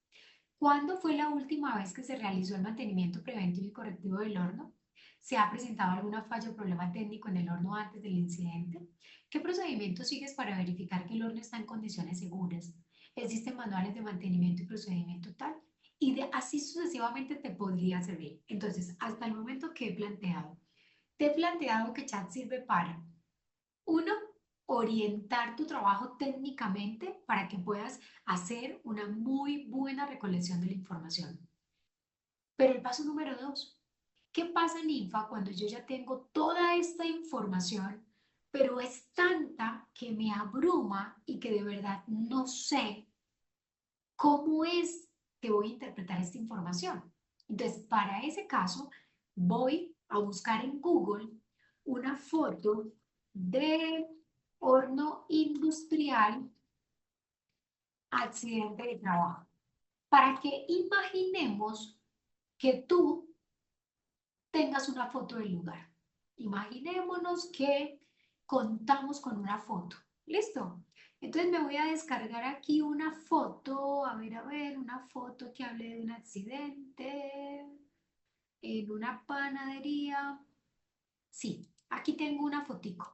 ¿Cuándo fue la última vez que se realizó el mantenimiento preventivo y correctivo del horno? ¿Se ha presentado alguna falla o problema técnico en el horno antes del incidente? ¿Qué procedimiento sigues para verificar que el horno está en condiciones seguras? ¿Existen manuales de mantenimiento y procedimiento tal? Y así sucesivamente te podría servir. Entonces, hasta el momento que he planteado, te he planteado que chat sirve para uno, orientar tu trabajo técnicamente para que puedas hacer una muy buena recolección de la información. Pero el paso número 2, ¿qué pasa, Ninfa, cuando yo ya tengo toda esta información, pero es tanta que me abruma y que de verdad no sé cómo es que voy a interpretar esta información? Entonces, para ese caso, voy a buscar en Google una foto de horno industrial accidente de trabajo, para que imaginemos que tú tengas una foto del lugar. Imaginémonos que contamos con una foto. ¿Listo? Entonces me voy a descargar aquí una foto, a ver, una foto que hable de un accidente en una panadería. Sí, aquí tengo una fotico.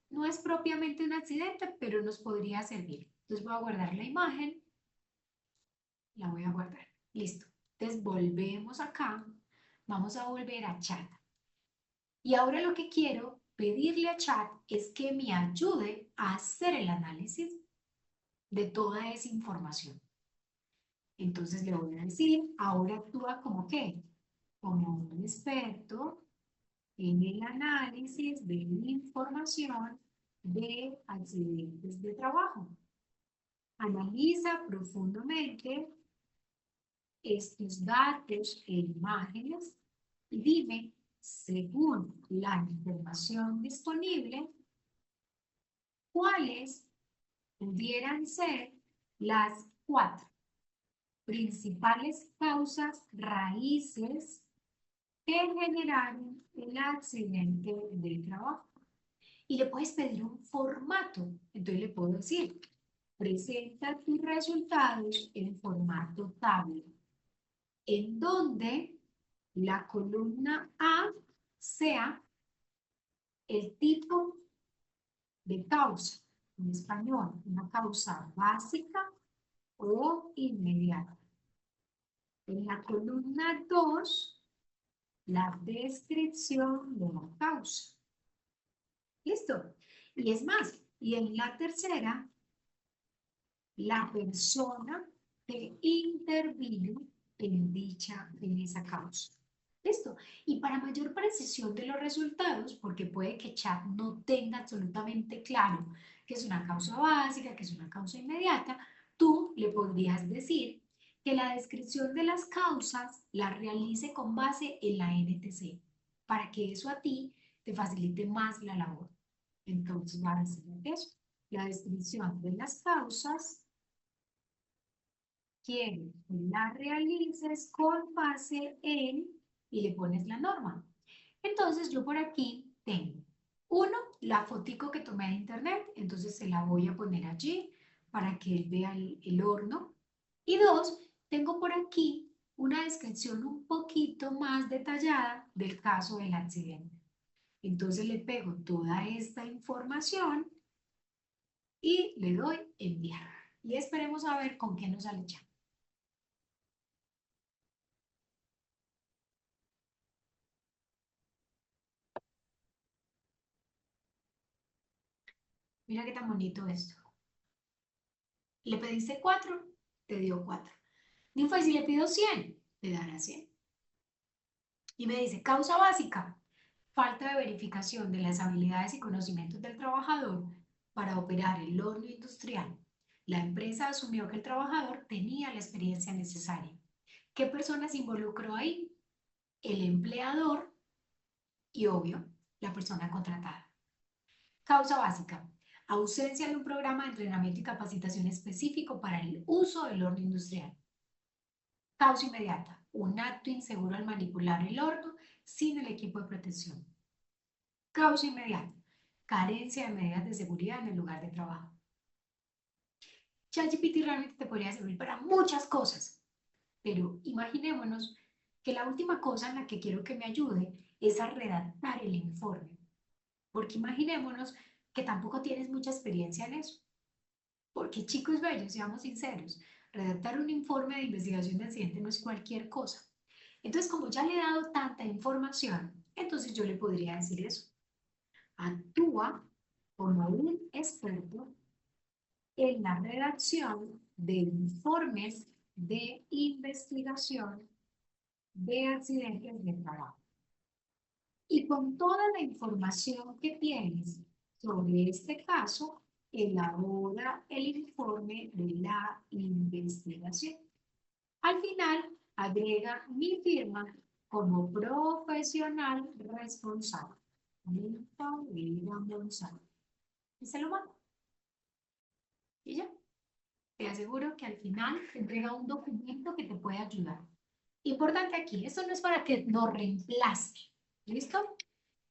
No es propiamente un accidente, pero nos podría servir. Entonces voy a guardar la imagen, la voy a guardar. Listo. Entonces volvemos acá, vamos a volver a chat. Y ahora lo que quiero pedirle a chat es que me ayude a hacer el análisis de toda esa información. Entonces le voy a decir, ahora actúa como qué, como un experto en el análisis de la información de accidentes de trabajo. Analiza profundamente estos datos e imágenes y dime, según la información disponible, cuáles pudieran ser las 4 principales causas raíces que generaron el accidente de trabajo. Y le puedes pedir un formato. Entonces le puedo decir, presenta tus resultados en formato tabla, en donde la columna A sea el tipo de causa, en español, una causa básica o inmediata. En la columna 2, la descripción de la causa. ¿Listo? Y es más, y en la tercera, la persona que intervino en esa causa. Listo. Y para mayor precisión de los resultados, porque puede que chat no tenga absolutamente claro qué es una causa básica, qué es una causa inmediata, tú le podrías decir que la descripción de las causas la realice con base en la NTC, para que eso a ti te facilite más la labor. Entonces, va a decir eso. La descripción de las causas quiero que la realices con base en y le pones la norma. Entonces yo por aquí tengo, uno, la fotico que tomé de internet, entonces se la voy a poner allí para que él vea el horno. Y dos, tengo por aquí una descripción un poquito más detallada del caso del accidente. Entonces le pego toda esta información y le doy enviar. Y esperemos a ver con qué nos sale ya. Mira qué tan bonito esto. Le pediste 4, te dio 4. Ninfa, y si le pido 100, le dará 100. Y me dice, causa básica, falta de verificación de las habilidades y conocimientos del trabajador para operar el horno industrial. La empresa asumió que el trabajador tenía la experiencia necesaria. ¿Qué persona se involucró ahí? El empleador y, obvio, la persona contratada. Causa básica. Ausencia de un programa de entrenamiento y capacitación específico para el uso del horno industrial. Causa inmediata. Un acto inseguro al manipular el horno sin el equipo de protección. Causa inmediata. Carencia de medidas de seguridad en el lugar de trabajo. ChatGPT realmente te podría servir para muchas cosas, pero imaginémonos que la última cosa en la que quiero que me ayude es a redactar el informe. Porque imaginémonos que tampoco tienes mucha experiencia en eso. Porque chicos bellos, seamos sinceros, redactar un informe de investigación de accidente no es cualquier cosa. Entonces, como ya le he dado tanta información, entonces yo le podría decir eso. Actúa como un experto en la redacción de informes de investigación de accidentes de trabajo. Y con toda la información que tienes sobre este caso, elabora el informe de la investigación. Al final, agrega mi firma como profesional responsable. Y se lo mando. Y ya, te aseguro que al final te entrega un documento que te puede ayudar. Importante aquí, esto no es para que nos reemplace, ¿listo?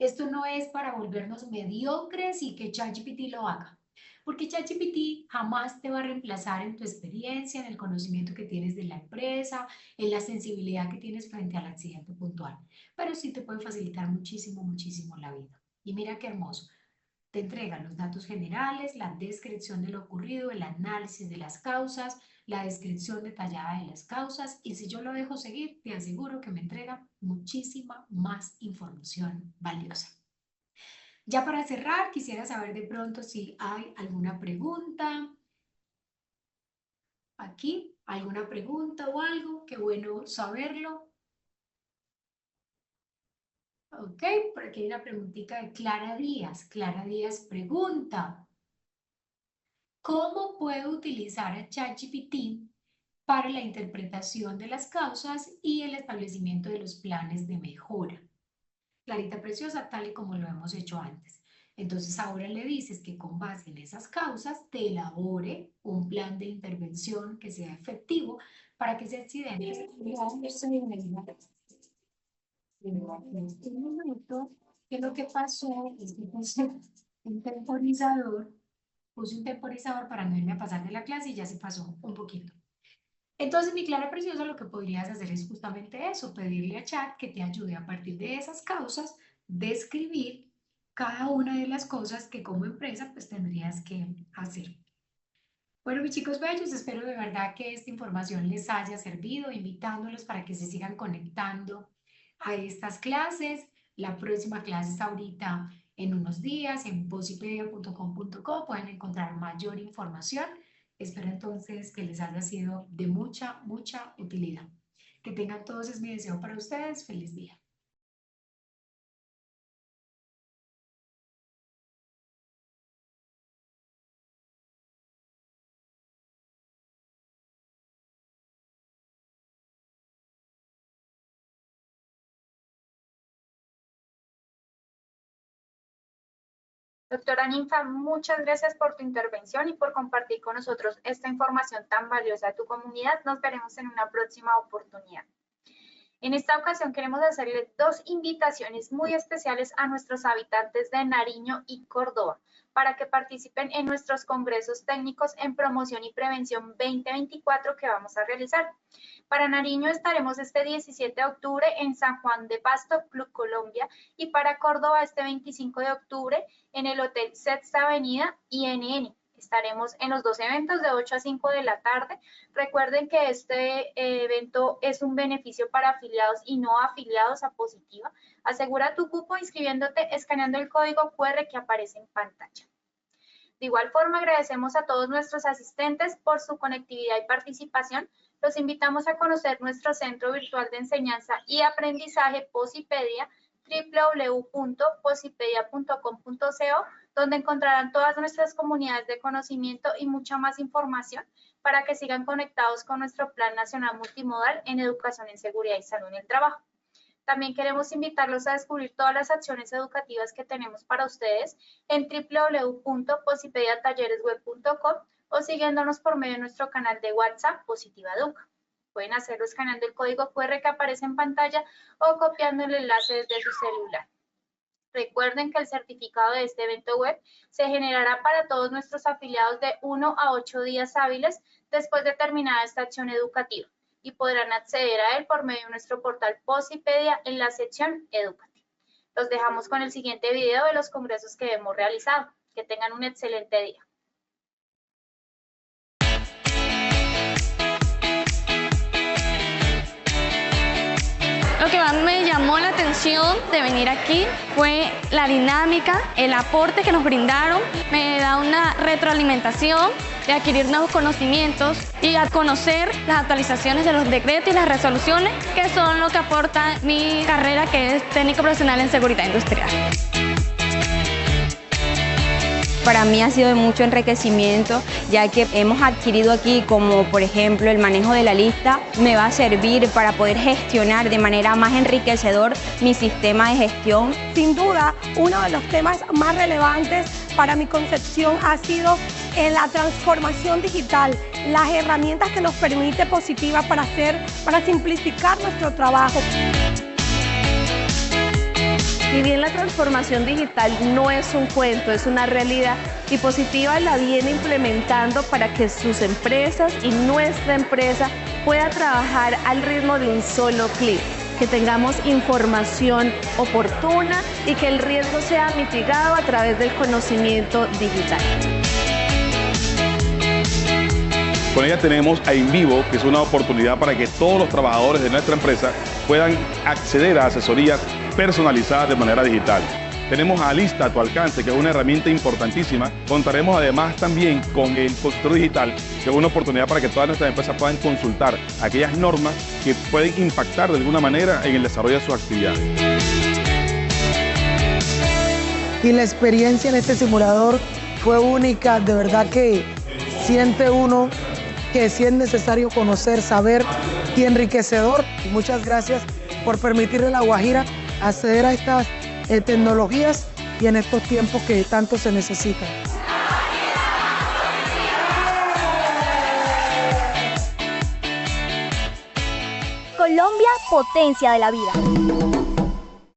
Esto no es para volvernos mediocres y que ChatGPT lo haga. Porque ChatGPT jamás te va a reemplazar en tu experiencia, en el conocimiento que tienes de la empresa, en la sensibilidad que tienes frente al accidente puntual. Pero sí te puede facilitar muchísimo, muchísimo la vida. Y mira qué hermoso. Te entrega los datos generales, la descripción de lo ocurrido, el análisis de las causas, la descripción detallada de las causas y si yo lo dejo seguir, te aseguro que me entrega muchísima más información valiosa. Ya para cerrar, quisiera saber de pronto si hay alguna pregunta aquí, alguna pregunta o algo, qué bueno saberlo. Ok, por aquí hay una preguntita de Clara Díaz. Clara Díaz pregunta, ¿cómo puedo utilizar a ChatGPT para la interpretación de las causas y el establecimiento de los planes de mejora? Clarita preciosa, tal y como lo hemos hecho antes. Entonces ahora le dices que con base en esas causas te elabore un plan de intervención que sea efectivo para que ese accidente no se venga. En este momento, ¿qué es lo que pasó? Es que un temporizador, puse un temporizador para no irme a pasar de la clase y ya se pasó un poquito. Entonces, mi Clara Preciosa, lo que podrías hacer es justamente eso, pedirle a Chat que te ayude a partir de esas causas, describir cada una de las cosas que como empresa pues tendrías que hacer. Bueno, mis chicos bellos, espero de verdad que esta información les haya servido, invitándolos para que se sigan conectando a estas clases. La próxima clase es ahorita en unos días en posipedia.com.co, pueden encontrar mayor información. Espero entonces que les haya sido de mucha, mucha utilidad. Que tengan todos, es mi deseo para ustedes. Feliz día. Doctora Ninfa, muchas gracias por tu intervención y por compartir con nosotros esta información tan valiosa de tu comunidad. Nos veremos en una próxima oportunidad. En esta ocasión queremos hacerle dos invitaciones muy especiales a nuestros habitantes de Nariño y Córdoba para que participen en nuestros congresos técnicos en promoción y prevención 2024 que vamos a realizar. Para Nariño estaremos este 17 de octubre en San Juan de Pasto, Club Colombia, y para Córdoba este 25 de octubre en el Hotel Sexta Avenida INN. Estaremos en los dos eventos de 8 a 5 de la tarde. Recuerden que este evento es un beneficio para afiliados y no afiliados a Positiva. Asegura tu cupo inscribiéndote escaneando el código QR que aparece en pantalla. De igual forma, agradecemos a todos nuestros asistentes por su conectividad y participación. Los invitamos a conocer nuestro Centro Virtual de Enseñanza y Aprendizaje Posipedia, www.posipedia.com.co, donde encontrarán todas nuestras comunidades de conocimiento y mucha más información para que sigan conectados con nuestro Plan Nacional Multimodal en Educación en Seguridad y Salud en el Trabajo. También queremos invitarlos a descubrir todas las acciones educativas que tenemos para ustedes en www.posipediatalleresweb.com o siguiéndonos por medio de nuestro canal de WhatsApp Positiva Educa. Pueden hacerlo escaneando el código QR que aparece en pantalla o copiando el enlace desde su celular. Recuerden que el certificado de este evento web se generará para todos nuestros afiliados de 1 a 8 días hábiles después de terminada esta acción educativa y podrán acceder a él por medio de nuestro portal Posipedia en la sección educativa. Los dejamos con el siguiente video de los congresos que hemos realizado. Que tengan un excelente día. Lo que más me llamó la atención de venir aquí fue la dinámica, el aporte que nos brindaron. Me da una retroalimentación de adquirir nuevos conocimientos y a conocer las actualizaciones de los decretos y las resoluciones que son lo que aporta mi carrera, que es técnico profesional en seguridad industrial. Para mí ha sido de mucho enriquecimiento, ya que hemos adquirido aquí, como por ejemplo el manejo de la lista, me va a servir para poder gestionar de manera más enriquecedor mi sistema de gestión. Sin duda, uno de los temas más relevantes para mi concepción ha sido en la transformación digital, las herramientas que nos permite Positiva para simplificar nuestro trabajo. Si bien la transformación digital no es un cuento, es una realidad, y Positiva la viene implementando para que sus empresas y nuestra empresa pueda trabajar al ritmo de un solo clic, que tengamos información oportuna y que el riesgo sea mitigado a través del conocimiento digital. Con ella tenemos a InVivo, que es una oportunidad para que todos los trabajadores de nuestra empresa puedan acceder a asesorías personalizadas de manera digital. Tenemos a Alista a tu alcance, que es una herramienta importantísima. Contaremos además también con el consultor digital, que es una oportunidad para que todas nuestras empresas puedan consultar aquellas normas que pueden impactar de alguna manera en el desarrollo de sus actividades. Y la experiencia en este simulador fue única, de verdad que siente uno que sí es necesario conocer, saber y enriquecedor. Y muchas gracias por permitirle a La Guajira acceder a estas tecnologías y en estos tiempos que tanto se necesitan. Colombia, potencia de la vida.